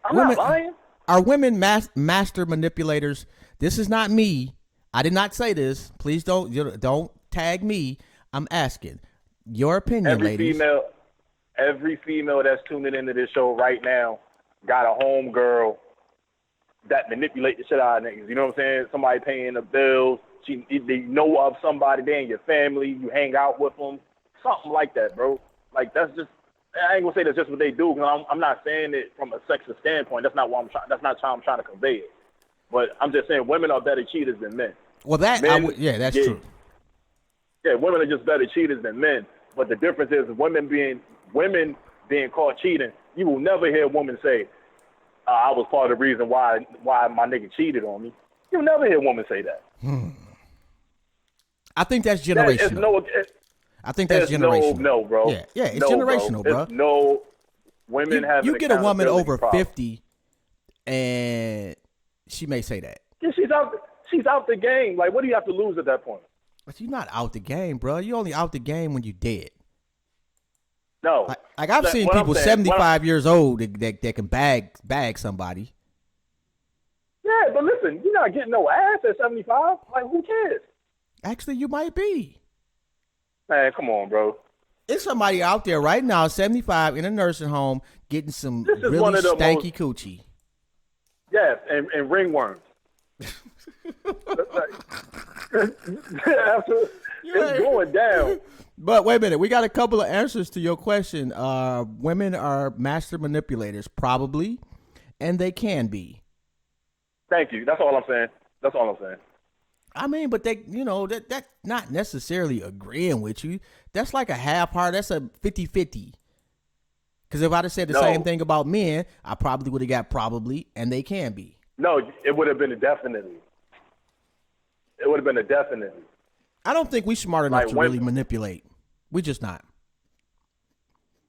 S2: I'm not lying.
S3: Are women master manipulators? This is not me. I did not say this. Please don't tag me. I'm asking your opinion, ladies.
S2: Every female that's tuning into this show right now got a home girl that manipulate the shit out of niggas. You know what I'm saying? Somebody paying the bills. They know of somebody. They in your family. You hang out with them. Something like that, bro. Like, that's just. I ain't gonna say that's just what they do. I'm not saying it from a sexist standpoint. That's not what I'm trying. That's not how I'm trying to convey it. But I'm just saying women are better cheaters than men.
S3: Well, that's true.
S2: Yeah, women are just better cheaters than men. But the difference is women being caught cheating. You will never hear a woman say, "I was part of the reason why my nigga cheated on me." You'll never hear a woman say that.
S3: I think that's generational. I think that's generational.
S2: No, bro.
S3: Yeah, it's generational, bro.
S2: Women have.
S3: You get a woman over 50, and she may say that.
S2: Yeah, she's out the game. Like, what do you have to lose at that point?
S3: But you're not out the game, bro. You only out the game when you're dead.
S2: No.
S3: Like I've seen people 75 years old that can bag somebody.
S2: Yeah, but listen, you're not getting no ass at 75. Like, who cares?
S3: Actually, you might be.
S2: Man, come on, bro.
S3: There's somebody out there right now, 75, in a nursing home, getting some really stanky coochie.
S2: Yes, and ringworms. It's going down.
S3: But wait a minute, we got a couple of answers to your question. Women are master manipulators, probably, and they can be.
S2: Thank you. That's all I'm saying.
S3: I mean, but they, that's not necessarily agreeing with you. That's like a half heart. That's a 50-50. Because if I'd have said the same thing about men, I probably would have got probably, and they can be.
S2: No, it would have been a definitely.
S3: I don't think we smart enough to really manipulate. We just not.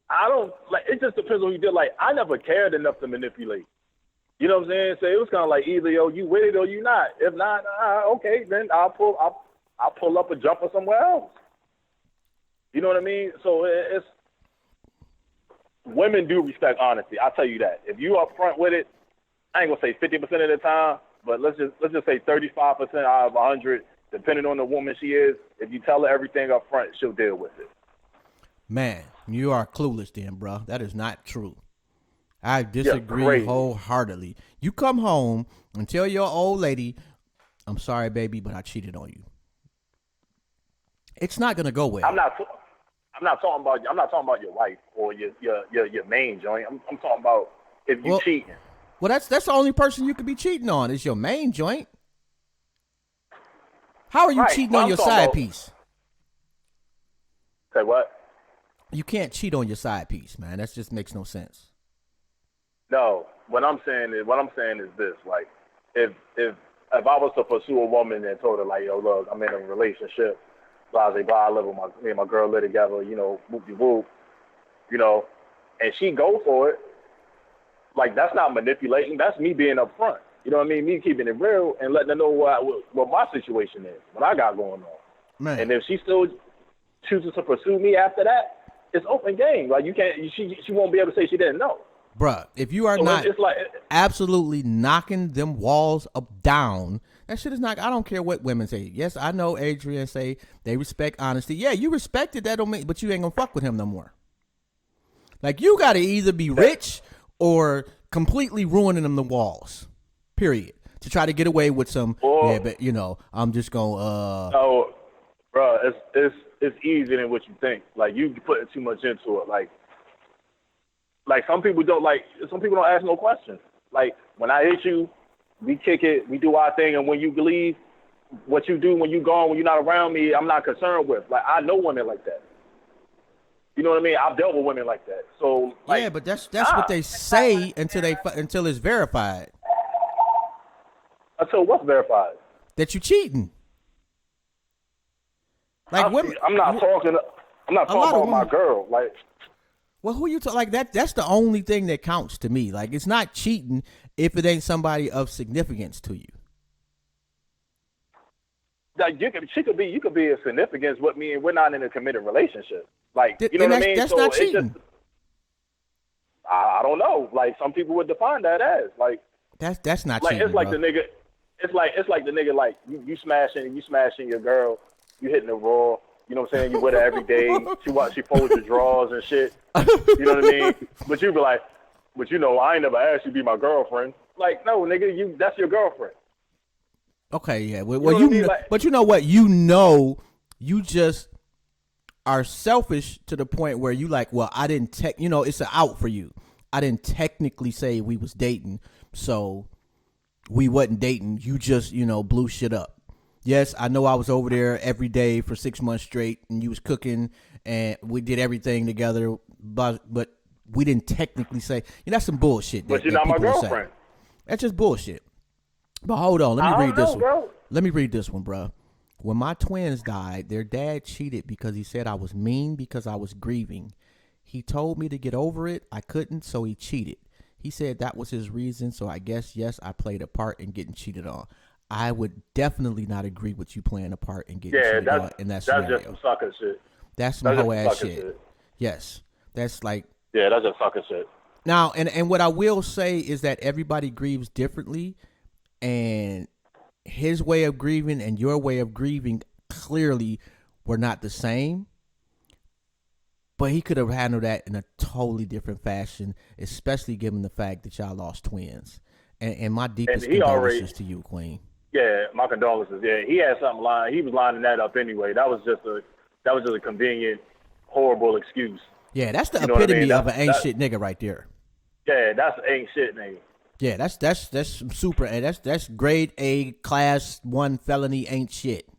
S2: I don't, it just depends on what you did. Like, I never cared enough to manipulate. You know what I'm saying? So it was kind of like either you with it or you not. If not, okay, then I'll pull up a jumper somewhere else. You know what I mean? So it's women do respect honesty. I'll tell you that. If you up front with it, I ain't gonna say 50% of the time, but let's just say 35% out of 100, depending on the woman she is. If you tell her everything up front, she'll deal with it.
S3: Man, you are clueless then, bro. That is not true. I disagree wholeheartedly. You come home and tell your old lady, "I'm sorry, baby, but I cheated on you." It's not gonna go well.
S2: I'm not talking about your wife or your main joint. I'm talking about if you cheating.
S3: Well, that's the only person you could be cheating on is your main joint. How are you cheating on your side piece?
S2: Say what?
S3: You can't cheat on your side piece, man. That just makes no sense.
S2: No, what I'm saying is this: like, if I was to pursue a woman and told her like, yo, look, I'm in a relationship, blah blah blah, I live with me and my girl live together, you know, whoop de whoop, you know, and she go for it, like that's not manipulating. That's me being upfront. You know what I mean? Me keeping it real and letting her know what my situation is, what I got going on.
S3: Man.
S2: And if she still chooses to pursue me after that, it's open game. Like you can't, she won't be able to say she didn't know.
S3: Bruh, if you are not absolutely knocking them walls up down, that shit is not. I don't care what women say. Yes, I know Adrian say they respect honesty. Yeah, you respect it. That don't mean, but you ain't gonna fuck with him no more. Like you got to either be rich or completely ruining them the walls. Period. To try to get away with some. Yeah, but you know, I'm just gonna.
S2: No, bro, it's easier than what you think. Like you putting too much into it. Like some people don't ask no questions. Like when I hit you, we kick it, we do our thing, and when you leave, what you do when you gone, when you're not around me, I'm not concerned with. Like I know women like that. You know what I mean? I've dealt with women like that. So like,
S3: yeah, but that's what they say until it's verified.
S2: Until what's verified?
S3: That you cheating. Like women,
S2: I'm not talking about my girl. Like.
S3: Well, who you talk like that? That's the only thing that counts to me. Like, it's not cheating if it ain't somebody of significance to you.
S2: Like, you could be of significance with me, and we're not in a committed relationship. Like, you know what I mean?
S3: That's not cheating.
S2: I don't know. Like, some people would define that as like.
S3: That's not
S2: like
S3: cheating.
S2: It's like
S3: bro.
S2: the nigga. It's like the nigga. Like you smashing your girl. You hitting the raw. You know what I'm saying? You with her every day. She folds your drawers and shit. You know what I mean? But you be like, but you know, I ain't never asked you to be my girlfriend. Like, no, nigga, that's your girlfriend.
S3: Okay, yeah. Well, but you know what? You just are selfish to the point where you like, well, I didn't it's an out for you. I didn't technically say we was dating, so we wasn't dating. You just, blew shit up. Yes, I know I was over there every day for 6 months straight, and you was cooking, and we did everything together, but we didn't technically say, that's some bullshit.
S2: But you're not my girlfriend.
S3: That's just bullshit. But hold on, let me read this one. Bro. Let me read this one, bro. When my twins died, their dad cheated because he said I was mean because I was grieving. He told me to get over it. I couldn't, so he cheated. He said that was his reason, so I guess, yes, I played a part in getting cheated on. I would definitely not agree with you playing a part in getting cheated on in that scenario.
S2: That's just some sucker shit.
S3: That's some hoe ass shit. Yes. That's like.
S2: Yeah, that's just sucker shit.
S3: Now, and what I will say is that everybody grieves differently, and his way of grieving and your way of grieving clearly were not the same. But he could have handled that in a totally different fashion, especially given the fact that y'all lost twins. And my deepest condolences to you, Queen.
S2: Yeah, my condolences. Yeah, he had something lined. He was lining that up anyway. That was just a convenient, horrible excuse.
S3: Yeah, that's the epitome of an ain't shit nigga right there.
S2: Yeah, that's ain't shit nigga.
S3: Yeah, that's super. That's grade A, class 1 felony ain't shit.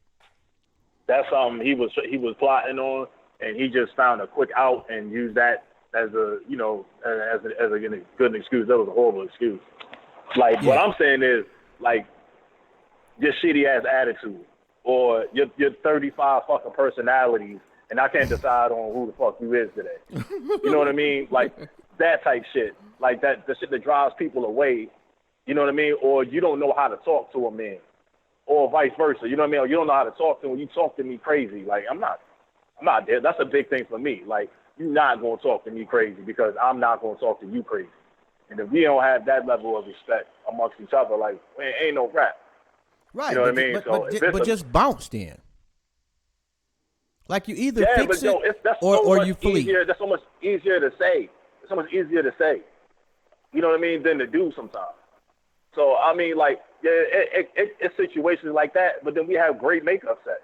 S2: That's something he was plotting on, and he just found a quick out and used that as a good excuse. That was a horrible excuse. Like, what I'm saying is, like, your shitty ass attitude or your 35 fucking personalities, and I can't decide on who the fuck you is today. You know what I mean? Like, that type shit. Like, the shit that drives people away. You know what I mean? Or you don't know how to talk to a man. Or vice versa. You know what I mean? Or you don't know how to talk to him. You talk to me crazy. Like, I'm not there. That's a big thing for me. Like, you're not going to talk to me crazy because I'm not going to talk to you crazy. And if we don't have that level of respect amongst each other, like, ain't no rap.
S3: Right.
S2: You know what I mean?
S3: But just bounce then. Like, you either fix it
S2: that's
S3: or
S2: so
S3: you flee.
S2: That's so much easier to say. It's so much easier to say. You know what I mean? Than to do sometimes. So, I mean, like, yeah, it's situations like that, but then we have great makeup sex.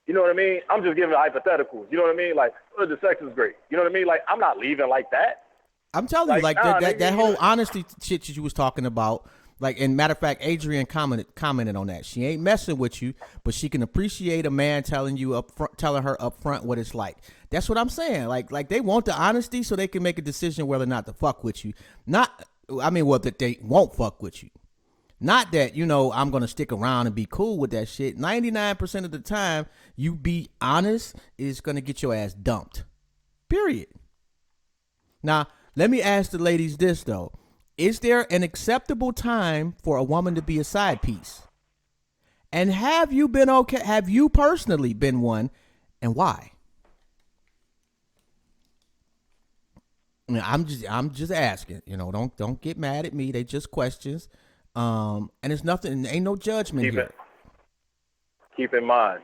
S2: You know what I mean? I'm just giving hypotheticals. You know what I mean? Like, the sex is great. You know what I mean? Like, I'm not leaving like that.
S3: I'm telling you, like that whole honesty shit that you was talking about, like, and matter of fact, Adrian commented on that. She ain't messing with you, but she can appreciate a man telling her up front what it's like. That's what I'm saying. Like they want the honesty so they can make a decision whether or not to fuck with you. That they won't fuck with you. Not that, I'm going to stick around and be cool with that shit. 99% of the time, you be honest is going to get your ass dumped. Period. Now, let me ask the ladies this, though. Is there an acceptable time for a woman to be a side piece? And have you been okay? Have you personally been one, and why? I'm just asking. Don't get mad at me. They just questions. And it's nothing. Ain't no judgment here.
S2: Keep in mind,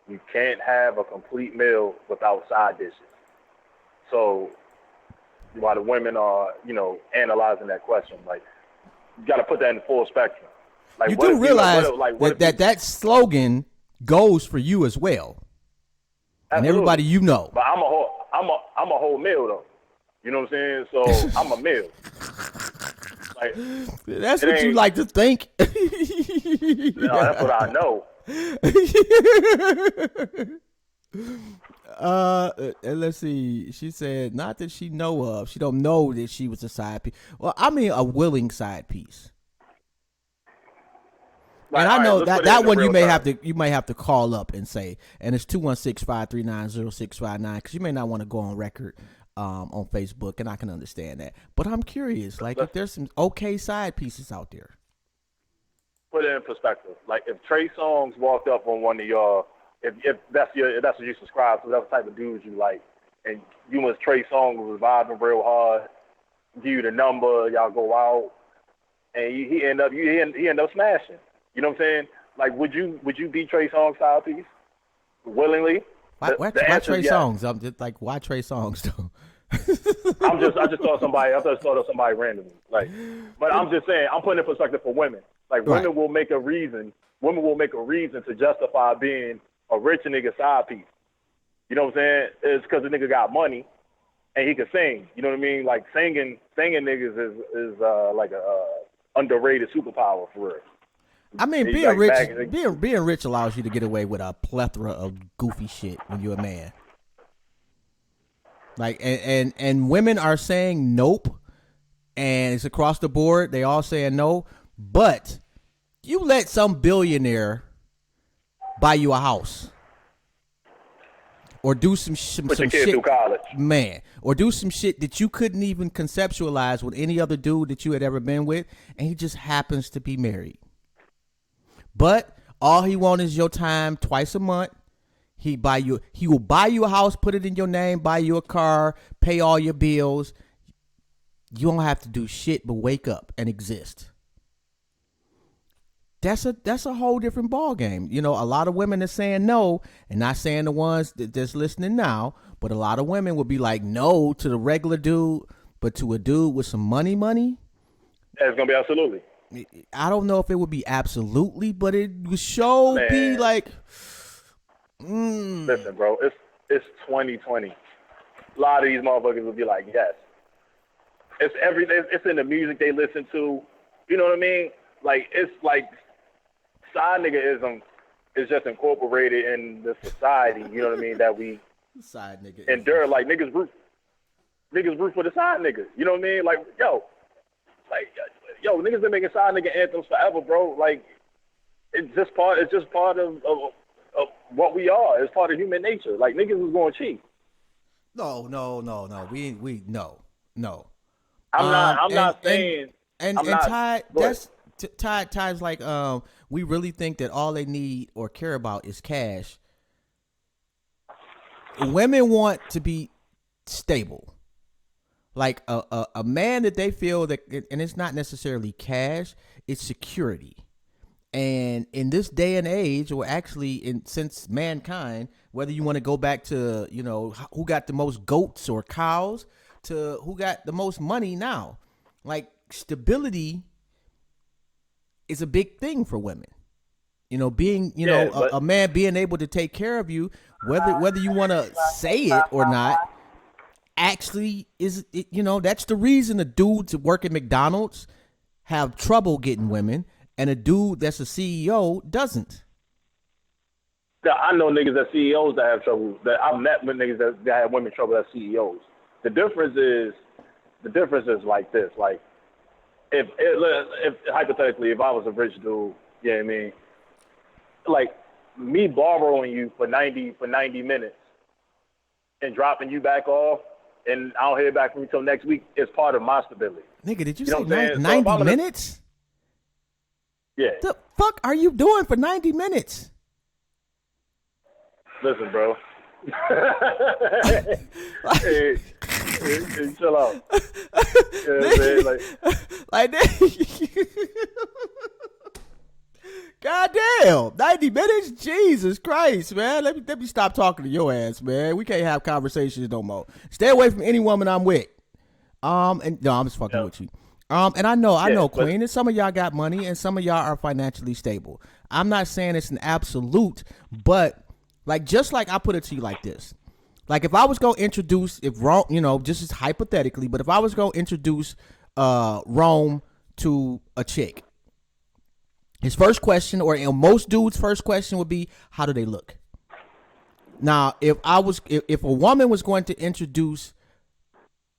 S2: you can't have a complete meal without side dishes. So while the women are, analyzing that question, like, you got to put that in the full spectrum. Like,
S3: you do realize that slogan goes for you as well, and everybody
S2: But I'm a whole meal though. You know what I'm saying? So I'm a meal. Like,
S3: that's what you like to think.
S2: No, that's what I know.
S3: And let's see. She said, not that she know of. She don't know that she was a side piece. Well, I mean, a willing side piece. Like, and I know that one you may have to call up and say, and it's 216-539-0659, because you may not want to go on record on Facebook, and I can understand that. But I'm curious, like, if there's some okay side pieces out there.
S2: Put it in perspective. Like, if Trey Songz walked up on one of y'all, if that's what you subscribe to, that's the type of dude you like, and you was Trey Songz was vibing real hard, give you the number, y'all go out, and he end up smashing. You know what I'm saying? Like, would you be Trey Songz side piece willingly?
S3: Why Trey Songz? I'm just like, why Trey Songz though?
S2: I just thought of somebody randomly. Like, but I'm just saying, I'm putting it in perspective for women. Like,
S3: right.
S2: Women will make a reason to justify being a rich nigga side piece. You know what I'm saying? It's because the nigga got money and he can sing. You know what I mean? Like, singing niggas is like a underrated superpower for real.
S3: I mean, being rich allows you to get away with a plethora of goofy shit when you're a man. Like, and women are saying nope, and it's across the board. They all saying no, but you let some billionaire buy you a house, or do some shit,
S2: through college,
S3: man, or do some shit that you couldn't even conceptualize with any other dude that you had ever been with, and he just happens to be married. But all he wants is your time twice a month. He will buy you a house, put it in your name, buy you a car, pay all your bills. You don't have to do shit but wake up and exist. That's a whole different ball game. A lot of women are saying no, and not saying the ones that's listening now, but a lot of women will be like no to the regular dude, but to a dude with some money.
S2: Yeah, it's gonna be absolutely.
S3: I don't know if it would be absolutely, but it would be like.
S2: Listen, bro, it's 2020. A lot of these motherfuckers will be like, yes. It's everything. It's in the music they listen to. You know what I mean? Like, it's like side niggaism is just incorporated in the society. You know what I mean? That we
S3: side nigga
S2: endure. Like, niggas root for the side niggas. You know what I mean? Like, yo, niggas been making side nigga anthems forever, bro. Like, it's just part of what we are. It's part of human nature. Like, niggas is going cheap.
S3: No. We no.
S2: I'm not saying.
S3: And Ty, that's Ty's like, we really think that all they need or care about is cash. Women want to be stable. Like a man that they feel that, and it's not necessarily cash, it's security. And in this day and age, or actually since mankind, whether you want to go back to, who got the most goats or cows, to who got the most money now, like, stability is a big thing for women. Being, a man being able to take care of you, whether you want to say it or not, actually is, that's the reason the dudes that work at McDonald's have trouble getting women, and a dude that's a CEO doesn't.
S2: I know niggas that CEOs that have trouble. That I've met with niggas that have women trouble as CEOs. The difference is like this. Like if hypothetically, if I was a rich dude, you know what I mean? Like me borrowing you for 90 minutes and dropping you back off, and I don't hear back from you till next week is part of my stability.
S3: Nigga, did you
S2: know
S3: say
S2: what
S3: 90 minutes?
S2: Yeah.
S3: The fuck are you doing for 90 minutes?
S2: Listen, bro. hey, chill out. You know what I'm saying?
S3: Like that. Goddamn, 90 minutes? Jesus Christ, man. Let me stop talking to your ass, man. We can't have conversations no more. Stay away from any woman I'm with. And no, I'm just fucking with you. And I know, Queen, and some of y'all got money and some of y'all are financially stable. I'm not saying it's an absolute, but like, just like I put it to you like this. Like, if I was going to introduce, just as hypothetically, but if I was going to introduce Rome to a chick, his first question, or most dudes' first question would be, how do they look? Now, if a woman was going to introduce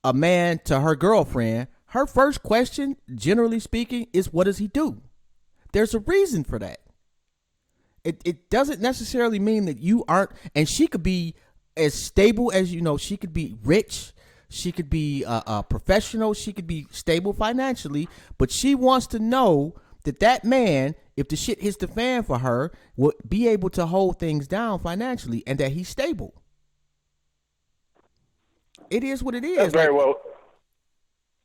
S3: a man to her girlfriend, her first question, generally speaking, is what does he do? There's a reason for that. It doesn't necessarily mean that you aren't, and she could be as stable as, she could be rich, she could be a professional, she could be stable financially, but she wants to know that man, if the shit hits the fan for her, will be able to hold things down financially and that he's stable. It is what it is.
S2: That's very well.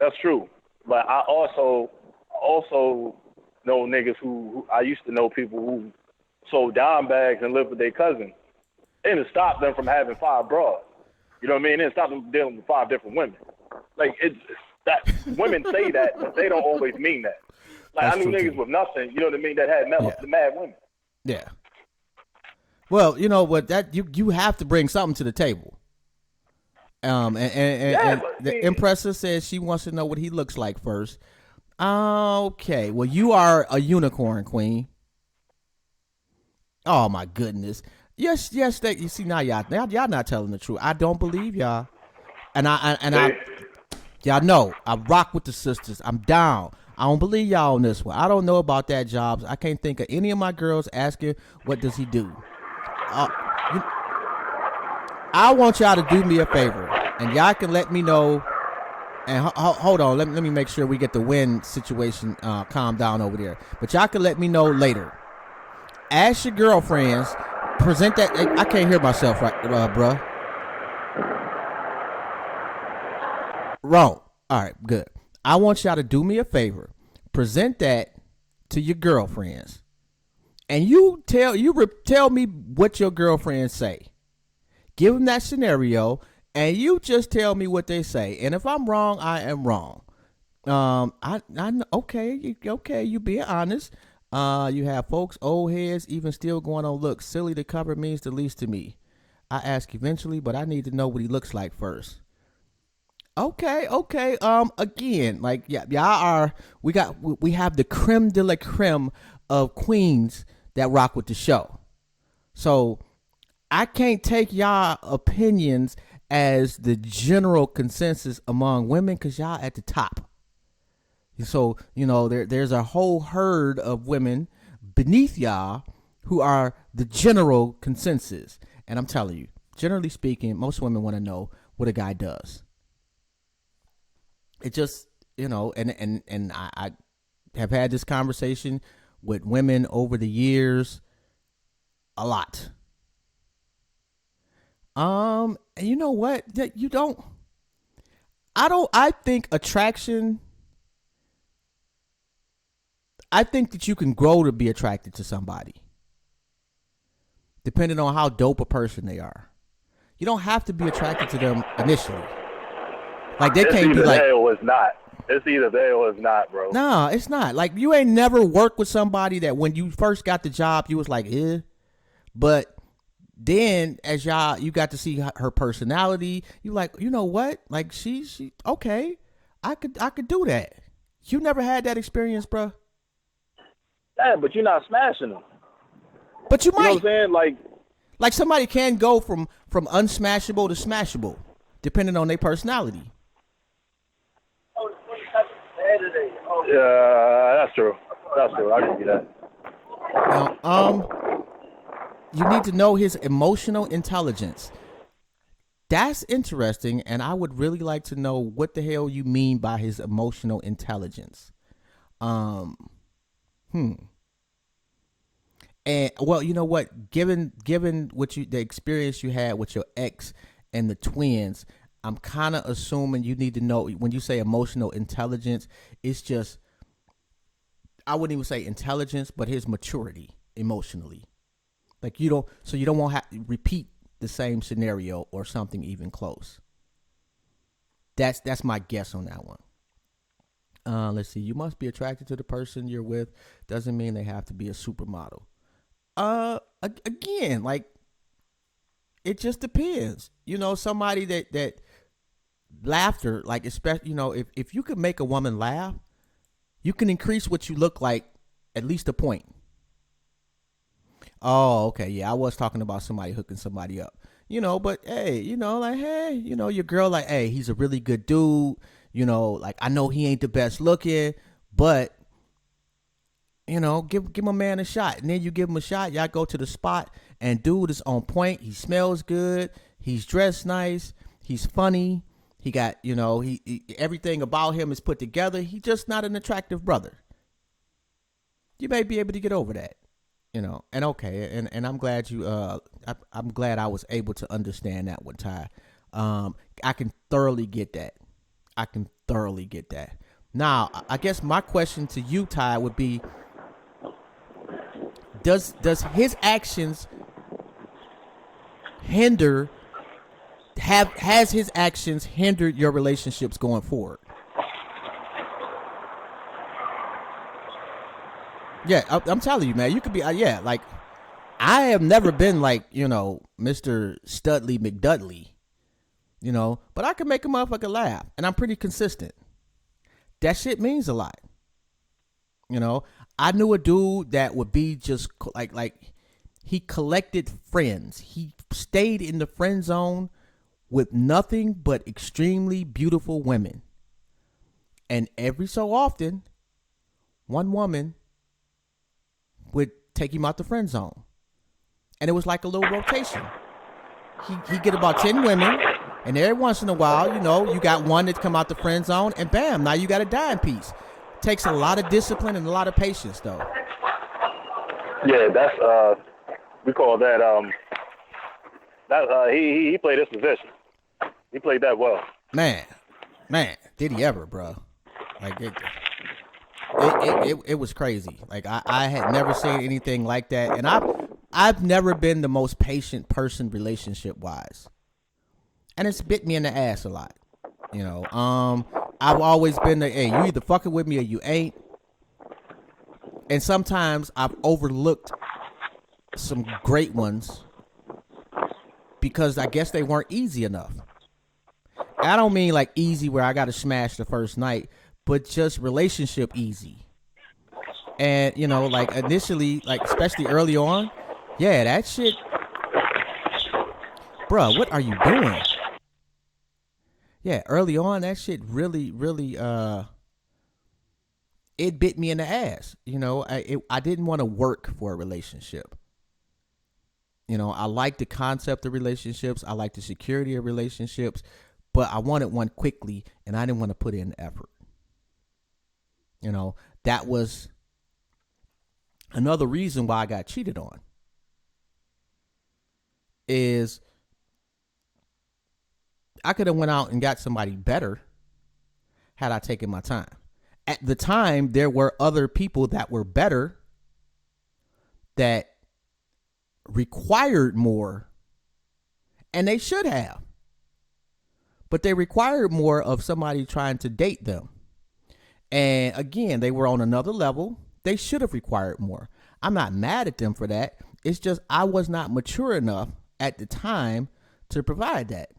S2: That's true. But I also know niggas who I used to know people who sold dime bags and lived with their cousin. And it stopped them from having 5 bras. You know what I mean? It stopped them dealing with 5 different women. Like, that women say that, but they don't always mean that. Like,
S3: That's
S2: I knew niggas
S3: too.
S2: with nothing, you know what I mean, that had mad women.
S3: Yeah. Well, you know what, that you have to bring something to the table. And the Impressor says she wants to know what he looks like first. Okay. Well, you are a unicorn, Queen. Oh my goodness. Yes. You see, now y'all not telling the truth. I don't believe y'all. And y'all know I rock with the sisters. I'm down. I don't believe y'all on this one. I don't know about that, Jobs. I can't think of any of my girls asking, what does he do? I want y'all to do me a favor, and y'all can let me know. And hold on, let me make sure we get the wind situation calmed down over there. But y'all can let me know later. Ask your girlfriends. Present that. I can't hear myself, right, bruh. Wrong. All right, good. I want y'all to do me a favor. Present that to your girlfriends, and you tell me what your girlfriends say. Give them that scenario, and you just tell me what they say. And if I'm wrong, I am wrong. Okay. You being honest. You have folks, old heads, even still going on. Look, silly to cover means the least to me. I ask eventually, but I need to know what he looks like first. Okay. Again, like, yeah, y'all we have the creme de la creme of queens that rock with the show. So I can't take y'all opinions as the general consensus among women, because y'all at the top. So, there's a whole herd of women beneath y'all who are the general consensus. And I'm telling you, generally speaking, most women want to know what a guy does. It just, and I have had this conversation with women over the years a lot. And you know what? I think attraction, I think that you can grow to be attracted to somebody, depending on how dope a person they are. You don't have to be attracted to them initially. Like, they can't be like,
S2: it's not. It's either there or it's not, bro.
S3: No, it's not. Like, you ain't never worked with somebody that when you first got the job, you was like, but then as you got to see her personality, you like, you know what? Like, she okay. I could do that. You never had that experience, bro?
S2: Yeah, but you're not smashing them.
S3: But you might.
S2: You know what I'm saying? Like,
S3: Like somebody can go from unsmashable to smashable, depending on their personality.
S2: Yeah, that's true. That's true. I can see that.
S3: Now, you need to know his emotional intelligence. That's interesting, and I would really like to know what the hell you mean by his emotional intelligence. And well, you know what? Given what the experience you had with your ex and the twins, I'm kind of assuming you need to know when you say emotional intelligence, it's just, I wouldn't even say intelligence, but his maturity emotionally. Like you don't want to have to repeat the same scenario or something even close. That's my guess on that one. Let's see. You must be attracted to the person you're with. Doesn't mean they have to be a supermodel. Again, like it just depends. You know, somebody that laughter, like especially, you know, if you could make a woman laugh, you can increase what you look like at least a point. Oh, okay, yeah, I was talking about somebody hooking somebody up, you know, but hey, you know, like, hey, you know, your girl, like, hey, he's a really good dude, you know, like, I know he ain't the best looking, but, you know, give my man a shot, and then you give him a shot, y'all go to the spot, and dude is on point, he smells good, he's dressed nice, he's funny, he got, you know, he everything about him is put together, he's just not an attractive brother. You may be able to get over that. You know, and okay, and I'm glad you. I'm glad I was able to understand that one, Ty. I can thoroughly get that. Now, I guess my question to you, Ty, would be: Does his actions hinder? Has his actions hindered your relationships going forward? Yeah, I'm telling you, man. You could be, yeah. Like, I have never been like, you know, Mr. Studley McDudley, you know, but I can make a motherfucker laugh, and I'm pretty consistent. That shit means a lot. You know, I knew a dude that would be just like he collected friends. He stayed in the friend zone with nothing but extremely beautiful women, and every so often, one woman would take him out the friend zone. And it was like a little rotation. He get about 10 women, and every once in a while, you know, you got one that come out the friend zone, and bam, now you got a dime piece. Takes a lot of discipline and a lot of patience, though.
S2: Yeah, that's we call that he played his position. He played that well.
S3: Man, did he ever, bro? Like it was crazy. Like I had never seen anything like that, and I've never been the most patient person relationship wise, and it's bit me in the ass a lot. You know, I've always been the, hey, you either fucking with me or you ain't, and sometimes I've overlooked some great ones because I guess they weren't easy enough. I don't mean like easy where I got to smash the first night, but just relationship easy. And, you know, like initially, like especially early on, yeah, that shit, bruh, what are you doing? Yeah, early on, that shit really, it bit me in the ass. You know, I didn't want to work for a relationship. You know, I like the concept of relationships. I like the security of relationships, but I wanted one quickly, and I didn't want to put in effort. You know, that was another reason why I got cheated on. Is I could have went out and got somebody better had I taken my time. At the time, there were other people that were better that required more, and they should have. But they required more of somebody trying to date them. And again, they were on another level. They should have required more. I'm not mad at them for that. It's just I was not mature enough at the time to provide that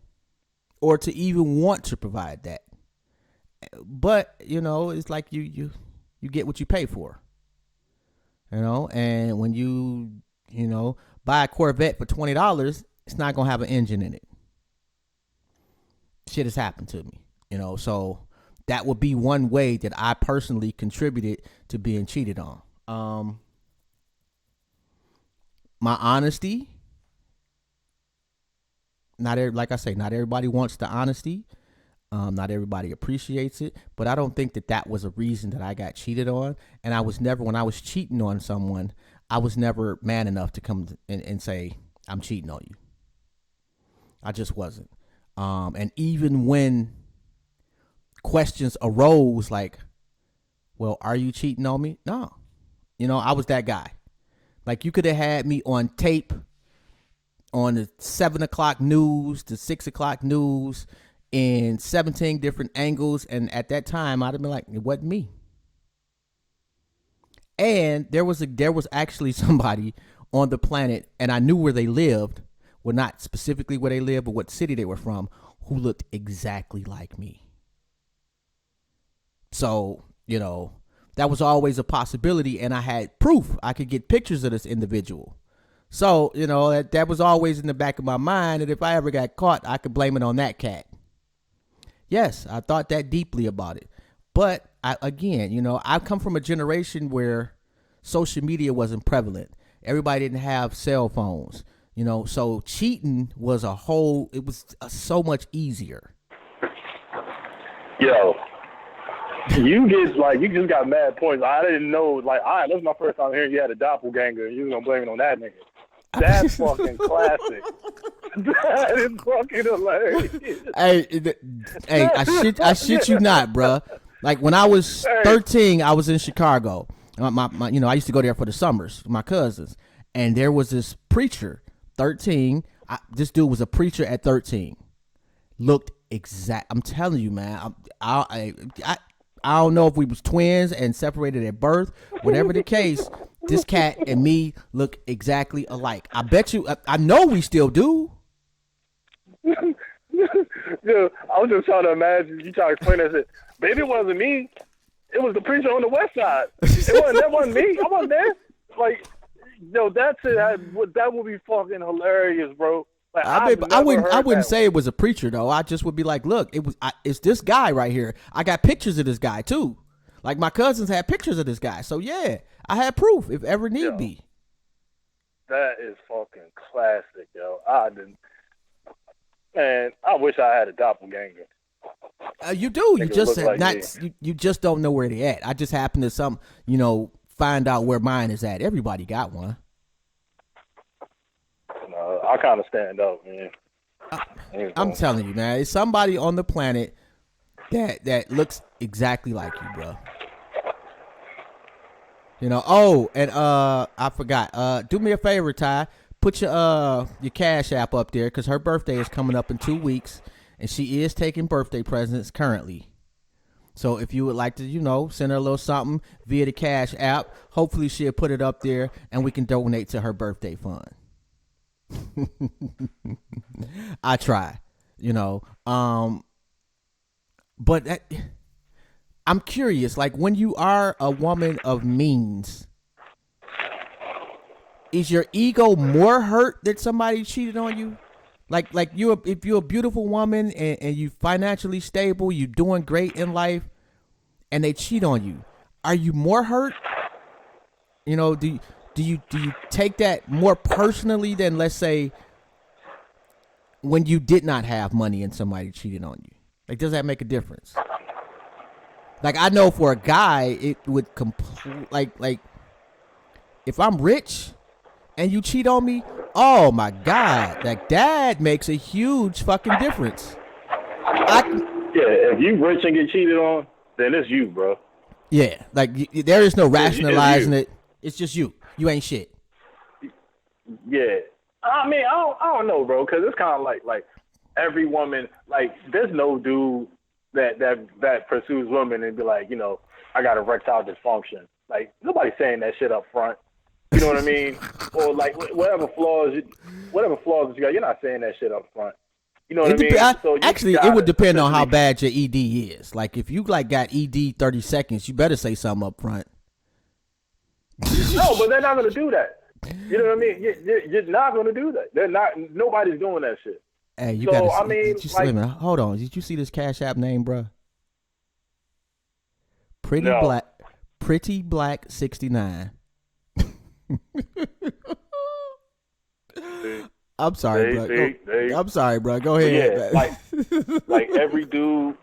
S3: or to even want to provide that. But, you know, it's like you get what you pay for. You know, and when you know, buy a Corvette for $20, it's not gonna have an engine in it. Shit has happened to me, so that would be one way that I personally contributed to being cheated on. My honesty. Like I say, not everybody wants the honesty. Not everybody appreciates it, but I don't think that was a reason that I got cheated on. And when I was cheating on someone, I was never man enough to come and say, I'm cheating on you. I just wasn't. And even when questions arose like, well, are you cheating on me? No. I was that guy. Like, you could have had me on tape on the 7 o'clock news, the 6 o'clock news, in 17 different angles. And at that time, I'd have been like, it wasn't me. And there was actually somebody on the planet, and I knew where they lived. Well, not specifically where they lived, but what city they were from, who looked exactly like me. So, that was always a possibility, and I had proof. I could get pictures of this individual. So, that was always in the back of my mind, that if I ever got caught, I could blame it on that cat. Yes, I thought that deeply about it. But, I come from a generation where social media wasn't prevalent. Everybody didn't have cell phones. So cheating was so much easier.
S2: Yo, you just got mad points. I didn't know, that was my first time hearing you had a doppelganger and you was going to blame it on that nigga. That's fucking classic. That is fucking hilarious.
S3: Hey, I shit you not, bruh. Like, when I was 13, I was in Chicago. I used to go there for the summers with my cousins. And there was this preacher, 13. This dude was a preacher at 13. Looked exact. I'm telling you, man. I don't know if we was twins and separated at birth. Whatever the case, this cat and me look exactly alike. I bet you. I know we still do.
S2: Dude, I was just trying to imagine you trying to explain that shit. Baby, it wasn't me. It was the preacher on the west side. That wasn't me. I wasn't there. Like, yo, that's it. That would be fucking hilarious, bro. Like,
S3: I wouldn't say it was a preacher though. I just would be like, look, it's this guy right here. I got pictures of this guy too. Like, my cousins had pictures of this guy. So yeah, I had proof if ever need be.
S2: That is fucking classic, yo. Man, I wish I had a doppelganger.
S3: You do. You just you just don't know where they at. I just happen to find out where mine is at. Everybody got one.
S2: No, I kind of stand up, man.
S3: I'm telling you, man. It's somebody on the planet that looks exactly like you, bro. And I forgot. Do me a favor, Ty. Put your Cash App up there, because her birthday is coming up in 2 weeks, and she is taking birthday presents currently. So if you would like to, send her a little something via the Cash App, hopefully she'll put it up there and we can donate to her birthday fund. I try, but I'm curious, like, when you are a woman of means, is your ego more hurt that somebody cheated on you? Like if you're a beautiful woman and you financially stable, you doing great in life, and they cheat on you, are you more hurt? Do you take that more personally than, let's say, when you did not have money and somebody cheated on you? Like, does that make a difference? Like, I know for a guy, it would like if I'm rich and you cheat on me, oh my God, like, that makes a huge fucking difference.
S2: If you rich and get cheated on, then it's you, bro.
S3: Yeah, like, there is no rationalizing it. It's just you. You ain't shit.
S2: Yeah. I mean, I don't know, bro, because it's kind of like every woman, like, there's no dude that pursues women and be like, I got erectile dysfunction. Like, nobody's saying that shit up front. You know what I mean? Or, like, whatever flaws that you got, you're not saying that shit up front. You know what I mean? So actually, it would depend
S3: on how bad your ED is. Like, if you got ED 30 seconds, you better say something up front.
S2: No, but they're not gonna do that. You know what I mean? You're not gonna do that. They're not. Nobody's doing that shit.
S3: Hey, you
S2: So,
S3: gotta.
S2: I mean,
S3: did you,
S2: like-
S3: wait a minute. Hold on. Did you see this Cash App name, bro?
S2: No.
S3: Pretty Black 69. I'm sorry, bro. I'm sorry, bro. Go ahead.
S2: Yeah, like every dude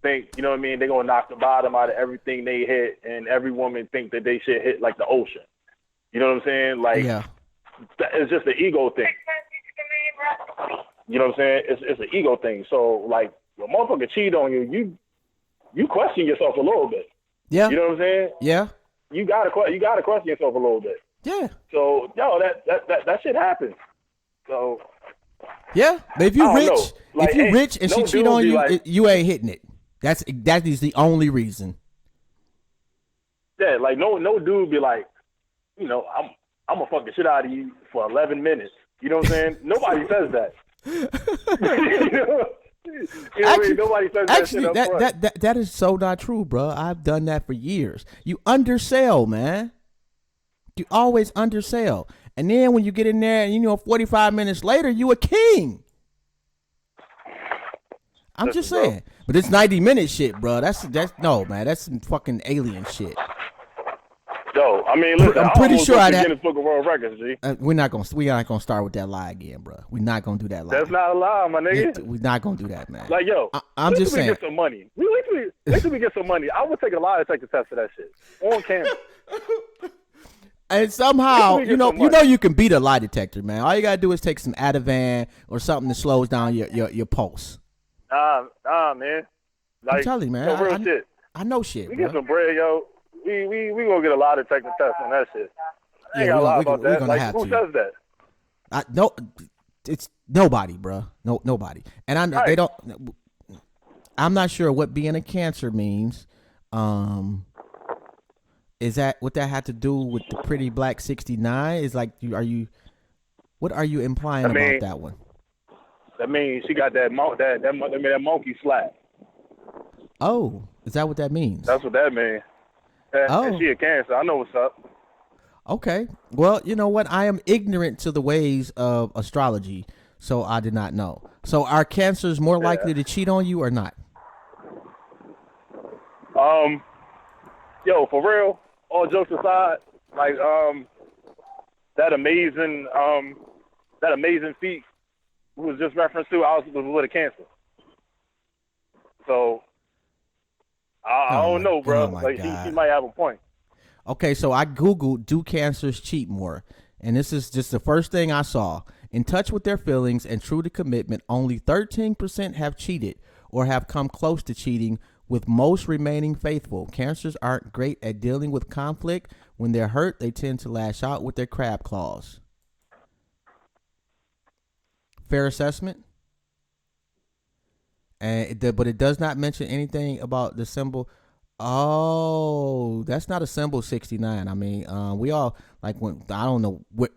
S2: think, you know what I mean, they're gonna knock the bottom out of everything they hit, and every woman think that they should hit like the ocean. You know what I'm saying? Like,
S3: yeah.
S2: it's just an ego thing. You know what I'm saying? It's an ego thing. So like, when a motherfucker cheat on you, you question yourself a little bit.
S3: Yeah.
S2: You know what I'm saying?
S3: Yeah.
S2: You gotta question yourself a little bit.
S3: Yeah.
S2: So that shit happens. So
S3: yeah, but if you
S2: I don't
S3: rich,
S2: know. Like,
S3: if you
S2: hey,
S3: rich and
S2: no
S3: she cheat
S2: dude
S3: on
S2: be
S3: you,
S2: like-
S3: you ain't hitting it. That is the only reason.
S2: yeah, like no dude be like, you know, I'm gonna fuck the shit out of you for 11 minutes. You know what I'm saying? Nobody says that. You know what I mean? Nobody says that shit up front.
S3: that is so not true, bro. I've done that for years. You undersell, man. You always undersell. And then when you get in there and 45 minutes later, you a king. I'm just
S2: Listen, bro.
S3: saying. But it's 90-minute shit, bro. That's no, man. That's some fucking alien shit.
S2: Yo, I mean, listen,
S3: I'm pretty sure
S2: I'd
S3: I'd
S2: Guinness Book of World Records, G.
S3: we're not gonna start with that lie again, bro. We're not gonna do that lie.
S2: That's not a lie, my nigga.
S3: We're not gonna do that, man.
S2: Like, yo,
S3: I'm just saying.
S2: Wait till we get some money. Wait till we get some money. I would take a lie detector test for that shit on camera.
S3: And somehow,
S2: We get some money.
S3: you can beat a lie detector, man. All you gotta do is take some Ativan or something that slows down your pulse.
S2: Nah, man. Like,
S3: I'm telling you, man.
S2: no real shit.
S3: I know shit,
S2: We
S3: bro.
S2: get some bread, yo. We gonna get a lie detector test on that shit. I ain't
S3: Yeah,
S2: gotta lie
S3: we're
S2: about
S3: gonna
S2: that. Like,
S3: have
S2: who
S3: to.
S2: says that?
S3: No, it's nobody, bro. No, nobody. And I
S2: Right.
S3: they don't. I'm not sure what being a Cancer means. Is that what that had to do with the Pretty Black 69? Is like, what are you implying about that one?
S2: That means she got that monkey slap.
S3: Oh, is that what that means?
S2: That's what that means. And she a Cancer. I know what's up.
S3: Okay. Well, you know what? I am ignorant to the ways of astrology, so I did not know. So are Cancers more likely to cheat on you or not?
S2: Yo, for real, all jokes aside, like, that amazing feat was just referenced to, I was with a Cancer. So, I don't know, bro.
S3: oh my
S2: Like,
S3: God.
S2: she might have a point.
S3: Okay, so I Googled, do Cancers cheat more? And this is just the first thing I saw. In touch with their feelings and true to commitment, only 13% have cheated or have come close to cheating, with most remaining faithful. Cancers aren't great at dealing with conflict. When they're hurt, they tend to lash out with their crab claws. Fair assessment? But it does not mention anything about the symbol. Oh, that's not a symbol 69. I mean, we all, like, when I don't know what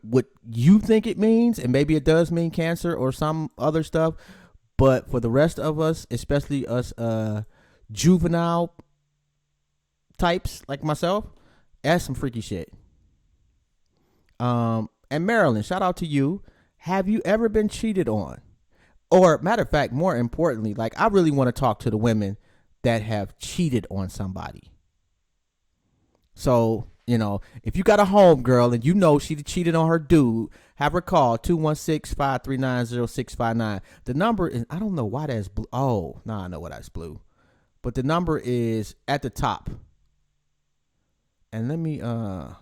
S3: you think it means, and maybe it does mean Cancer or some other stuff, but for the rest of us, especially us juvenile types like myself, that's some freaky shit. And Marilyn, shout out to you. Have you ever been cheated on? Or, matter of fact, more importantly, like, I really want to talk to the women that have cheated on somebody. So, if you got a home girl and she cheated on her dude, have her call 216-539-0659. The number is, I don't know why that's blue. Oh, no, I know why that's blue. But the number is at the top. And let me, all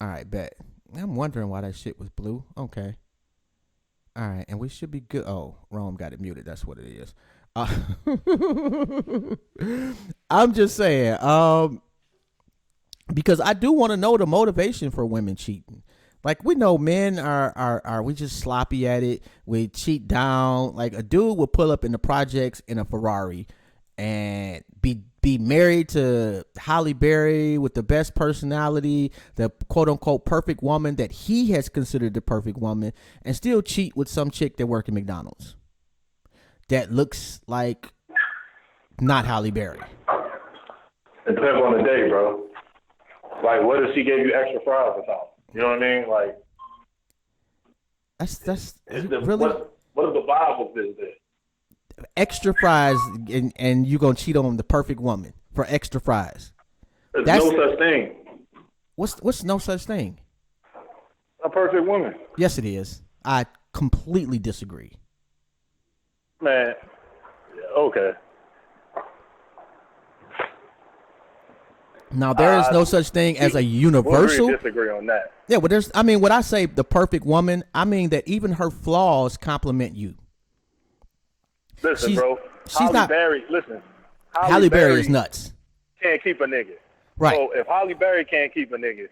S3: right, bet. I'm wondering why that shit was blue. Okay. All right, and we should be good. Oh, Rome got it muted. That's what it is. I'm just saying, because I do want to know the motivation for women cheating. Like, we know men are we just sloppy at it. We cheat down. Like, a dude will pull up in the projects in a Ferrari and be married to Halle Berry with the best personality, the quote unquote perfect woman that he has considered the perfect woman, and still cheat with some chick that work at McDonald's that looks like not Halle Berry.
S2: It depends on the day, bro. Like, what if she gave you extra fries or something? You know what I mean? Like,
S3: that's
S2: really.
S3: really
S2: What if the vibe was this?
S3: extra fries, and you gonna cheat on the perfect woman for extra fries?
S2: There's
S3: That's
S2: no such thing.
S3: What's no such thing?
S2: A perfect woman.
S3: Yes, it is. I completely disagree.
S2: Man, okay.
S3: Now there is no such thing as a universal.
S2: We'll disagree on that.
S3: Yeah, but there's. I mean, when I say the perfect woman, I mean that even her flaws complement you.
S2: Listen, bro.
S3: She's not.
S2: Listen.
S3: Halle Berry is nuts.
S2: Can't keep a nigga.
S3: Right.
S2: So if Halle Berry can't keep a nigga,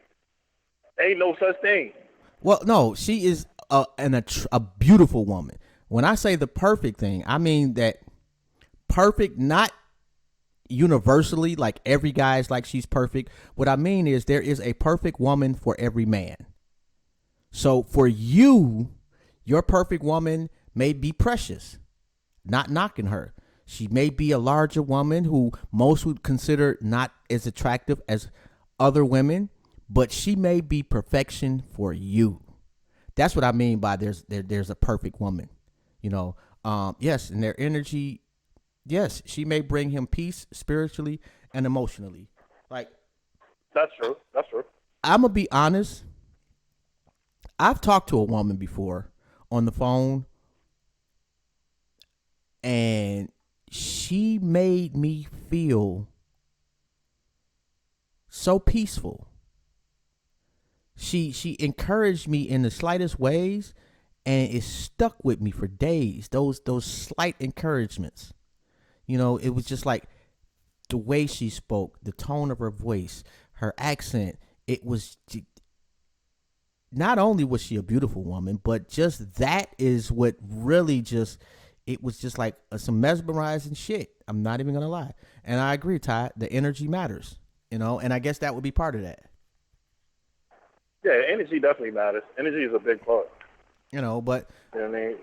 S2: ain't no such thing.
S3: Well, no, she is a beautiful woman. When I say the perfect thing, I mean that perfect, not universally like every guy is like she's perfect. What I mean is there is a perfect woman for every man. So for you, your perfect woman may be Precious. Not knocking her. She may be a larger woman who most would consider not as attractive as other women, but she may be perfection for you. That's what I mean by there's a perfect woman. You know, yes, and their energy, yes, she may bring him peace spiritually and emotionally. Like,
S2: that's true. That's true.
S3: I'm gonna be honest. I've talked to a woman before on the phone, and she made me feel so peaceful. She encouraged me in the slightest ways, and it stuck with me for days. Those slight encouragements. You know, it was just like the way she spoke, the tone of her voice, her accent. It was not only was she a beautiful woman, but just that is what really just, it was just like some mesmerizing shit. I'm not even gonna lie. And I agree, Ty, the energy matters, you know, and I guess that would be part of that.
S2: Yeah, energy definitely matters. Energy is a big part.
S3: You know, but
S2: you know what I mean?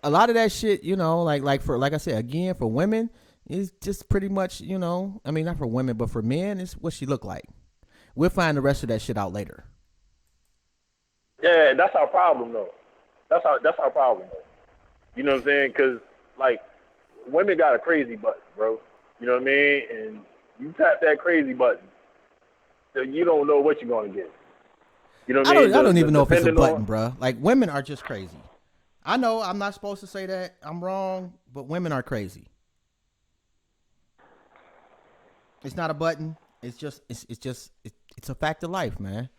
S3: A lot of that shit, you know, like I said, again, for women, is just pretty much, you know, I mean, not for women, but for men, it's what she look like. We'll find the rest of that shit out later.
S2: Yeah, that's our problem, though. That's our problem, though. You know what I'm saying? Because, like, women got a crazy button, bro. You know what I mean? And you tap that crazy button, so you don't know what you're going to get. You know what I mean?
S3: I don't even know if it's a button, bro. Like, women are just crazy. I know I'm not supposed to say that. I'm wrong, but women are crazy. It's not a button. It's a fact of life, man.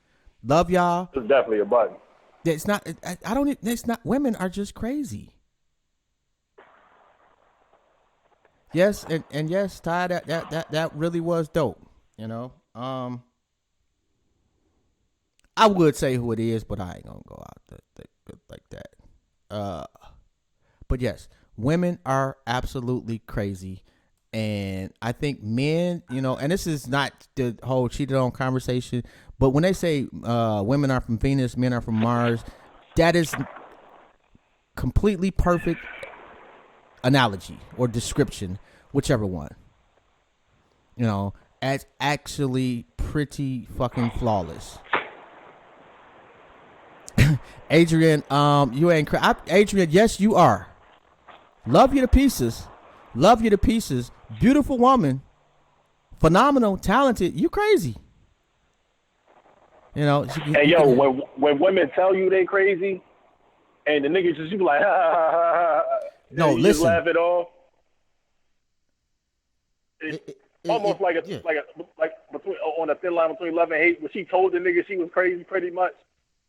S3: Love y'all.
S2: It's definitely a button.
S3: It's not. I don't. It's not. Women are just crazy. Yes, and yes, Ty, that really was dope. You know. I would say who it is, but I ain't gonna go out like that. But yes, women are absolutely crazy. And I think men, you know, and this is not the whole cheated on conversation, but when they say women are from Venus, men are from Mars, that is completely perfect analogy or description, whichever one. You know, it's actually pretty fucking flawless. Adrian, you ain't Adrian, yes, you are. Love you to pieces. Love you to pieces. Beautiful woman. Phenomenal, talented. You crazy. You know.
S2: Hey, yo, when women tell you they crazy, and the niggas just you be like, ha, ha, ha, ha, ha,
S3: no,
S2: you
S3: listen.
S2: Just laugh it off. It's almost like between on a thin line between love and hate. When she told the nigga she was crazy, pretty much,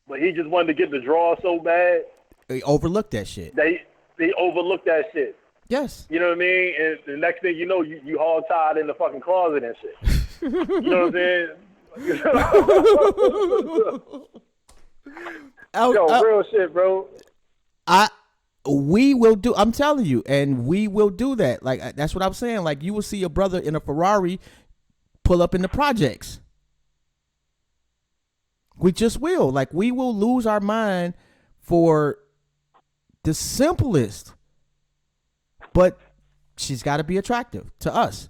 S2: but he just wanted to get the draw so bad.
S3: They overlooked that shit.
S2: They overlooked that shit.
S3: Yes.
S2: You know what I mean? And the next thing you know, you hog-tied in the fucking closet and shit. You know what I'm saying? Yo, real shit, bro.
S3: We will do. I'm telling you, and we will do that. Like that's what I'm saying. Like you will see a brother in a Ferrari pull up in the projects. We just will. Like we will lose our mind for the simplest. But she's got to be attractive to us.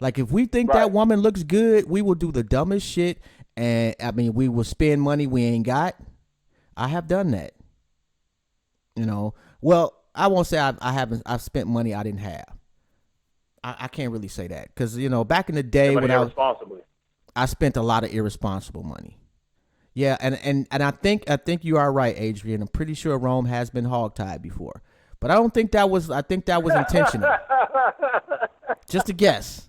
S3: Like if we think that woman looks good, we will do the dumbest shit, and I mean we will spend money we ain't got. I have done that. You know, well, I won't say I haven't. I've spent money I didn't have. I can't really say that because you know back in the day when I spent a lot of irresponsible money. Yeah, and I think you are right, Adrian. I'm pretty sure Rome has been hog-tied before, but I don't think that was. I think that was intentional. Just a guess.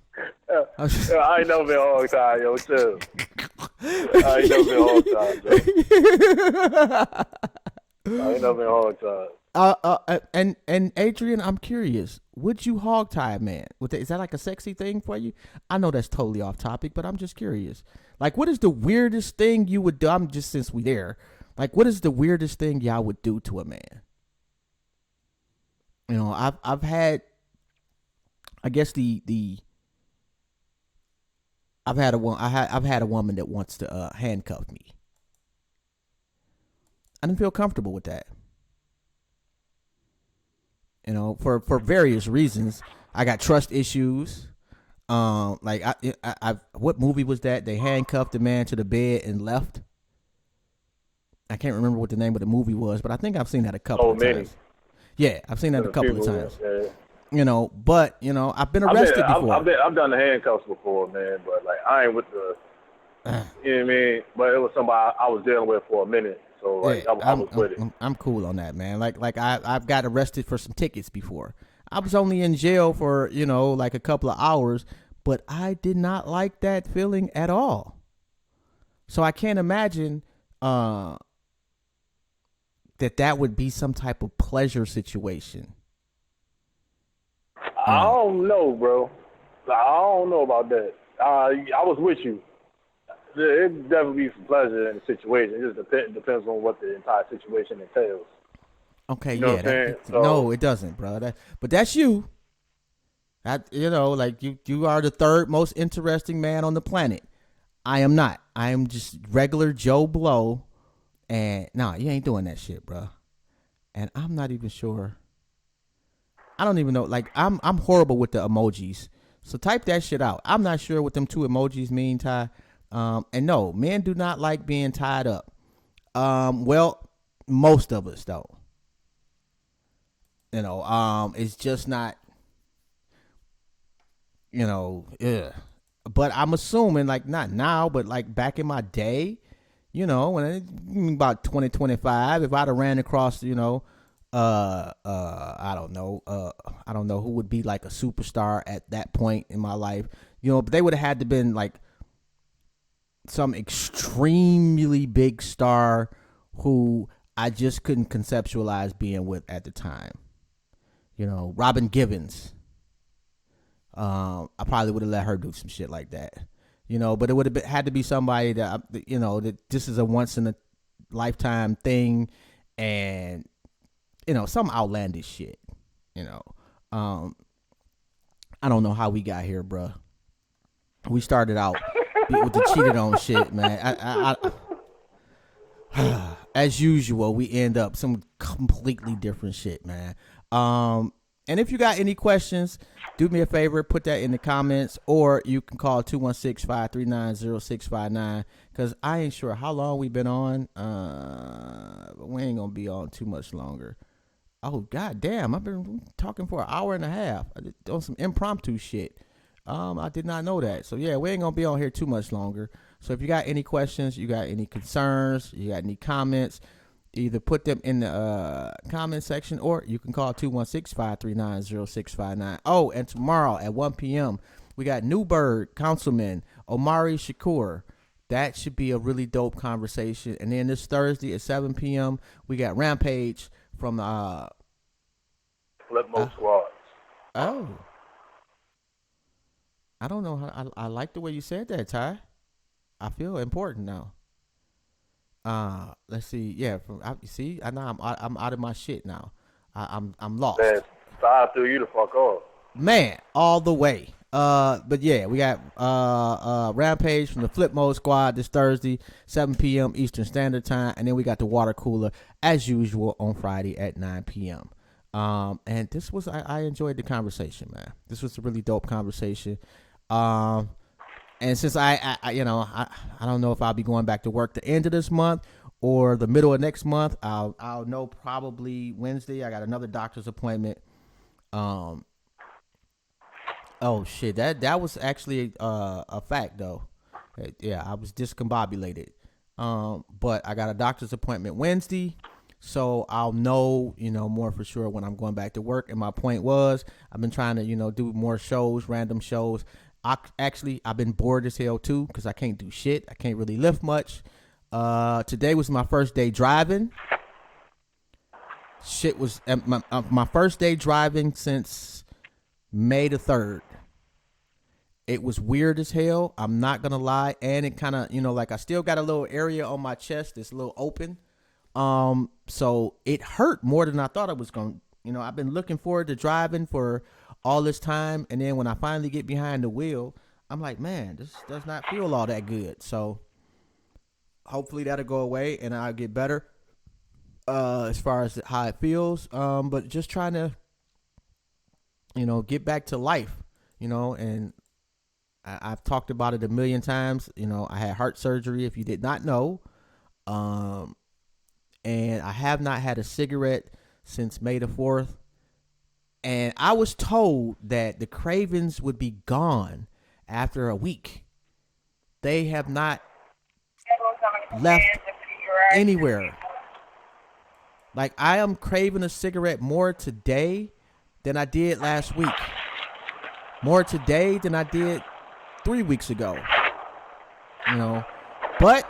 S2: I ain't never been hog-tied, yo. Too. I ain't never been hog-tied, yo. I ain't never been hog-tied.
S3: And Adrian, I'm curious. Would you hog-tie a man? Is that like a sexy thing for you? I know that's totally off topic, but I'm just curious. Like, what is the weirdest thing you would do? I'm just since we there. Like, what is the weirdest thing y'all would do to a man? You know, I've had, I guess I've had a woman that wants to handcuff me. I didn't feel comfortable with that. You know, for various reasons. I got trust issues. Like I what movie was that? They handcuffed the man to the bed and left. I can't remember what the name of the movie was, but I think I've seen that a couple of times. Yeah, I've seen that a couple of times. Yeah. You know, but you know, I've been arrested before.
S2: I've done the handcuffs before, man. But like, I ain't with the, you know what I mean. But it was somebody I was dealing with for a minute, so like, I was with it.
S3: I'm cool on that, man. Like I've got arrested for some tickets before. I was only in jail for, you know, like a couple of hours, but I did not like that feeling at all. So I can't imagine that would be some type of pleasure situation.
S2: I don't know, bro. I don't know about that. I was with you. It definitely be some pleasure in the situation. It just depends on what the entire situation entails.
S3: Okay,
S2: you know
S3: no, it doesn't, bro. But that's you. You know, like you are the third most interesting man on the planet. I am not. I am just regular Joe Blow. And no, you ain't doing that shit, bro. And I'm not even sure. I don't even know. Like I'm horrible with the emojis. So type that shit out. I'm not sure what them two emojis mean, Ty. And no, men do not like being tied up. Well, most of us don't. You know, it's just not, you know, ugh. But I'm assuming, like, not now, but like back in my day, you know, when about 2025, if I'd have ran across, you know, I don't know who would be like a superstar at that point in my life, you know, but they would have had to been like some extremely big star who I just couldn't conceptualize being with at the time. You know, Robin Givens. I probably would have let her do some shit like that. You know, but it would have had to be somebody that, you know, that this is a once in a lifetime thing, and you know, some outlandish shit. You know, I don't know how we got here, bruh. We started out with the cheated on shit, man. As usual, we end up some completely different shit, man. And if you got any questions, do me a favor, put that in the comments, or you can call 216-539-0659, because I ain't sure how long we've been on. But we ain't going to be on too much longer. Oh, god damn, I've been talking for an hour and a half on some impromptu shit. I did not know that. So, yeah, we ain't going to be on here too much longer. So if you got any questions, you got any concerns, you got any comments, either put them in the comment section, or you can call 216-539-0659. Oh, and tomorrow at 1 p.m., we got Newburgh Councilman Omari Shakur. That should be a really dope conversation. And then this Thursday at 7 p.m., we got Rampage from
S2: Flipmo Squad.
S3: Oh. I don't know how. I like the way you said that, Ty. I feel important now. Let's see. Yeah, I know I'm out of my shit now. I'm lost.
S2: Man, I threw you the fuck off.
S3: Man, all the way. But yeah, we got Rampage from the Flip Mode Squad this Thursday, 7 p.m. Eastern Standard Time, and then we got the Water Cooler as usual on Friday at 9 p.m. And this was I enjoyed the conversation, man. This was a really dope conversation. And since I you know, I don't know if I'll be going back to work the end of this month or the middle of next month. I'll know probably Wednesday. I got another doctor's appointment. Oh shit, that was actually a fact though. Yeah, I was discombobulated. But I got a doctor's appointment Wednesday, so I'll know, more for sure when I'm going back to work. And my point was, I've been trying to, do more shows, random shows. I've been bored as hell too because I can't do shit. I can't really lift much. Today was my first day driving. Shit was my first day driving since May the 3rd. It was weird as hell. I'm not gonna lie, and it kind of, like I still got a little area on my chest that's a little open. So it hurt more than I thought it was gonna. I've been looking forward to driving for all this time, and then when I finally get behind the wheel, I'm like, man, this does not feel all that good. So hopefully that'll go away and I'll get better as far as how it feels. But just trying to, get back to life, and I've talked about it a million times. I had heart surgery, if you did not know. And I have not had a cigarette since May the 4th. And I was told that the cravings would be gone after a week. They have not left anywhere. Like, I am craving a cigarette more today than I did last week. More today than I did 3 weeks ago. But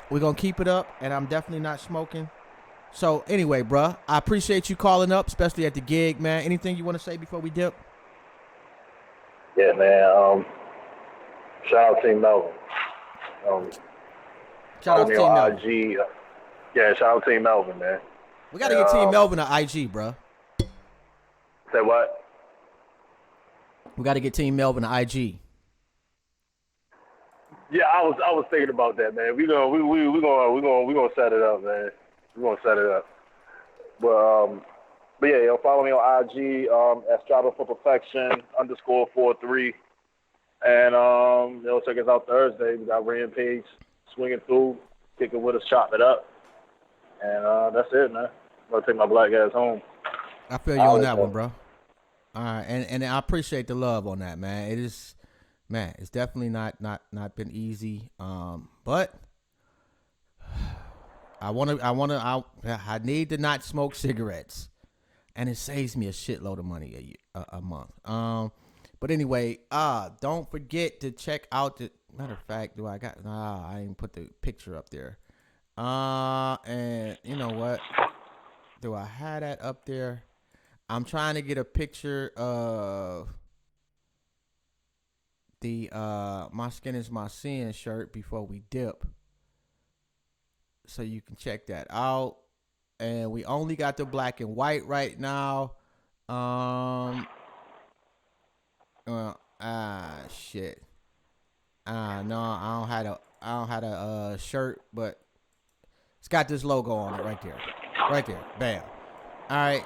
S3: we're going to keep it up, and I'm definitely not smoking. So anyway, bruh, I appreciate you calling up, especially at the gig, man. Anything you want to say before we dip?
S2: Yeah, man. Shout out to Team Melvin.
S3: Shout out to Team Melvin.
S2: IG. Yeah, shout out to Team Melvin, man.
S3: We got to get Team Melvin an IG, bruh.
S2: Say what?
S3: We got to get Team Melvin an IG.
S2: Yeah, I was thinking about that, man. We gonna set it up, man. We're gonna set it up. But yeah, follow me on IG at Strava for Perfection _43, and check us out Thursday. We got Rampage swinging through, kicking with us, chop it up, and that's it, man. I'm gonna take my black ass home.
S3: I feel you on that one, bro. All right, and I appreciate the love on that, man. It is, man, it's definitely not been easy, but I need to not smoke cigarettes, and it saves me a shitload of money a month. But anyway, don't forget to check out the, matter of fact, I didn't put the picture up there. And you know what? Do I have that up there? I'm trying to get a picture of the My Skin Is My Sin shirt before we dip, so you can check that out. And we only got the black and white right now. Shit. No, I don't have a shirt, but it's got this logo on it right there. Bam. All right.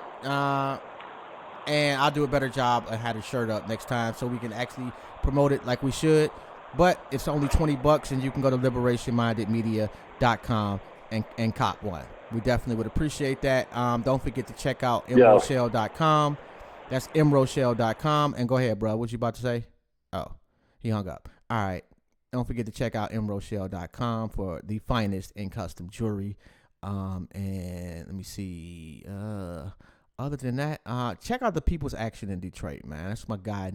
S3: And I'll do a better job of having a shirt up next time so we can actually promote it like we should. But it's only $20, and you can go to liberationmindedmedia.com and cop one. We definitely would appreciate that. Don't forget to check out mrochelle.com. That's mrochelle.com. And go ahead, bro. What you about to say? Oh, he hung up. All right. Don't forget to check out mrochelle.com for the finest in custom jewelry. And let me see. Other than that, check out the People's Action in Detroit, man. That's my guy,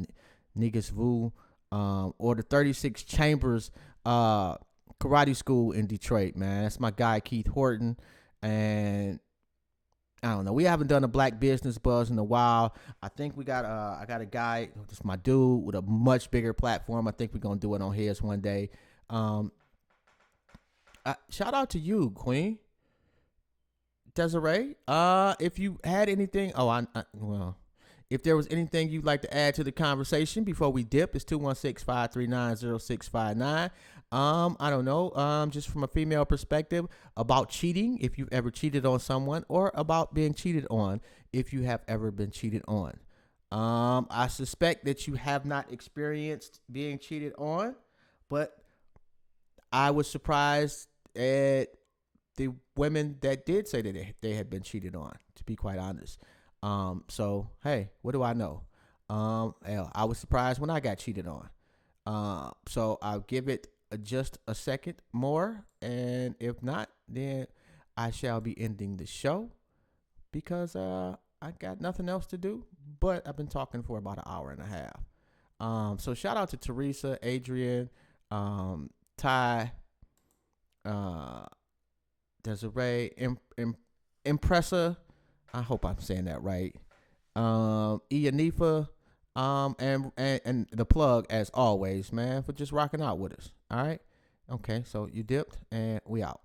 S3: Niggas Vu. Or the 36 Chambers Karate School in Detroit, man. That's my guy, Keith Horton. And I don't know. We haven't done a Black Business Buzz in a while. I think I got a guy, just my dude, with a much bigger platform. I think we're going to do it on his one day. Shout out to you, Queen. Desiree, if you had anything, if there was anything you'd like to add to the conversation before we dip, it's 216-539-0659. I don't know, just from a female perspective about cheating, if you've ever cheated on someone, or about being cheated on, if you have ever been cheated on. I suspect that you have not experienced being cheated on, but I was surprised at the women that did say that they had been cheated on, to be quite honest. So hey, what do I know? Hell, I was surprised when I got cheated on. So I'll give it just a second more, and if not, then I shall be ending the show because I got nothing else to do. But I've been talking for about an hour and a half. So shout out to Teresa, Adrian, Ty, Desiree, Impressa. I hope I'm saying that right. Ianifa, and the plug as always, man, for just rocking out with us. All right. Okay, so you dipped and we out.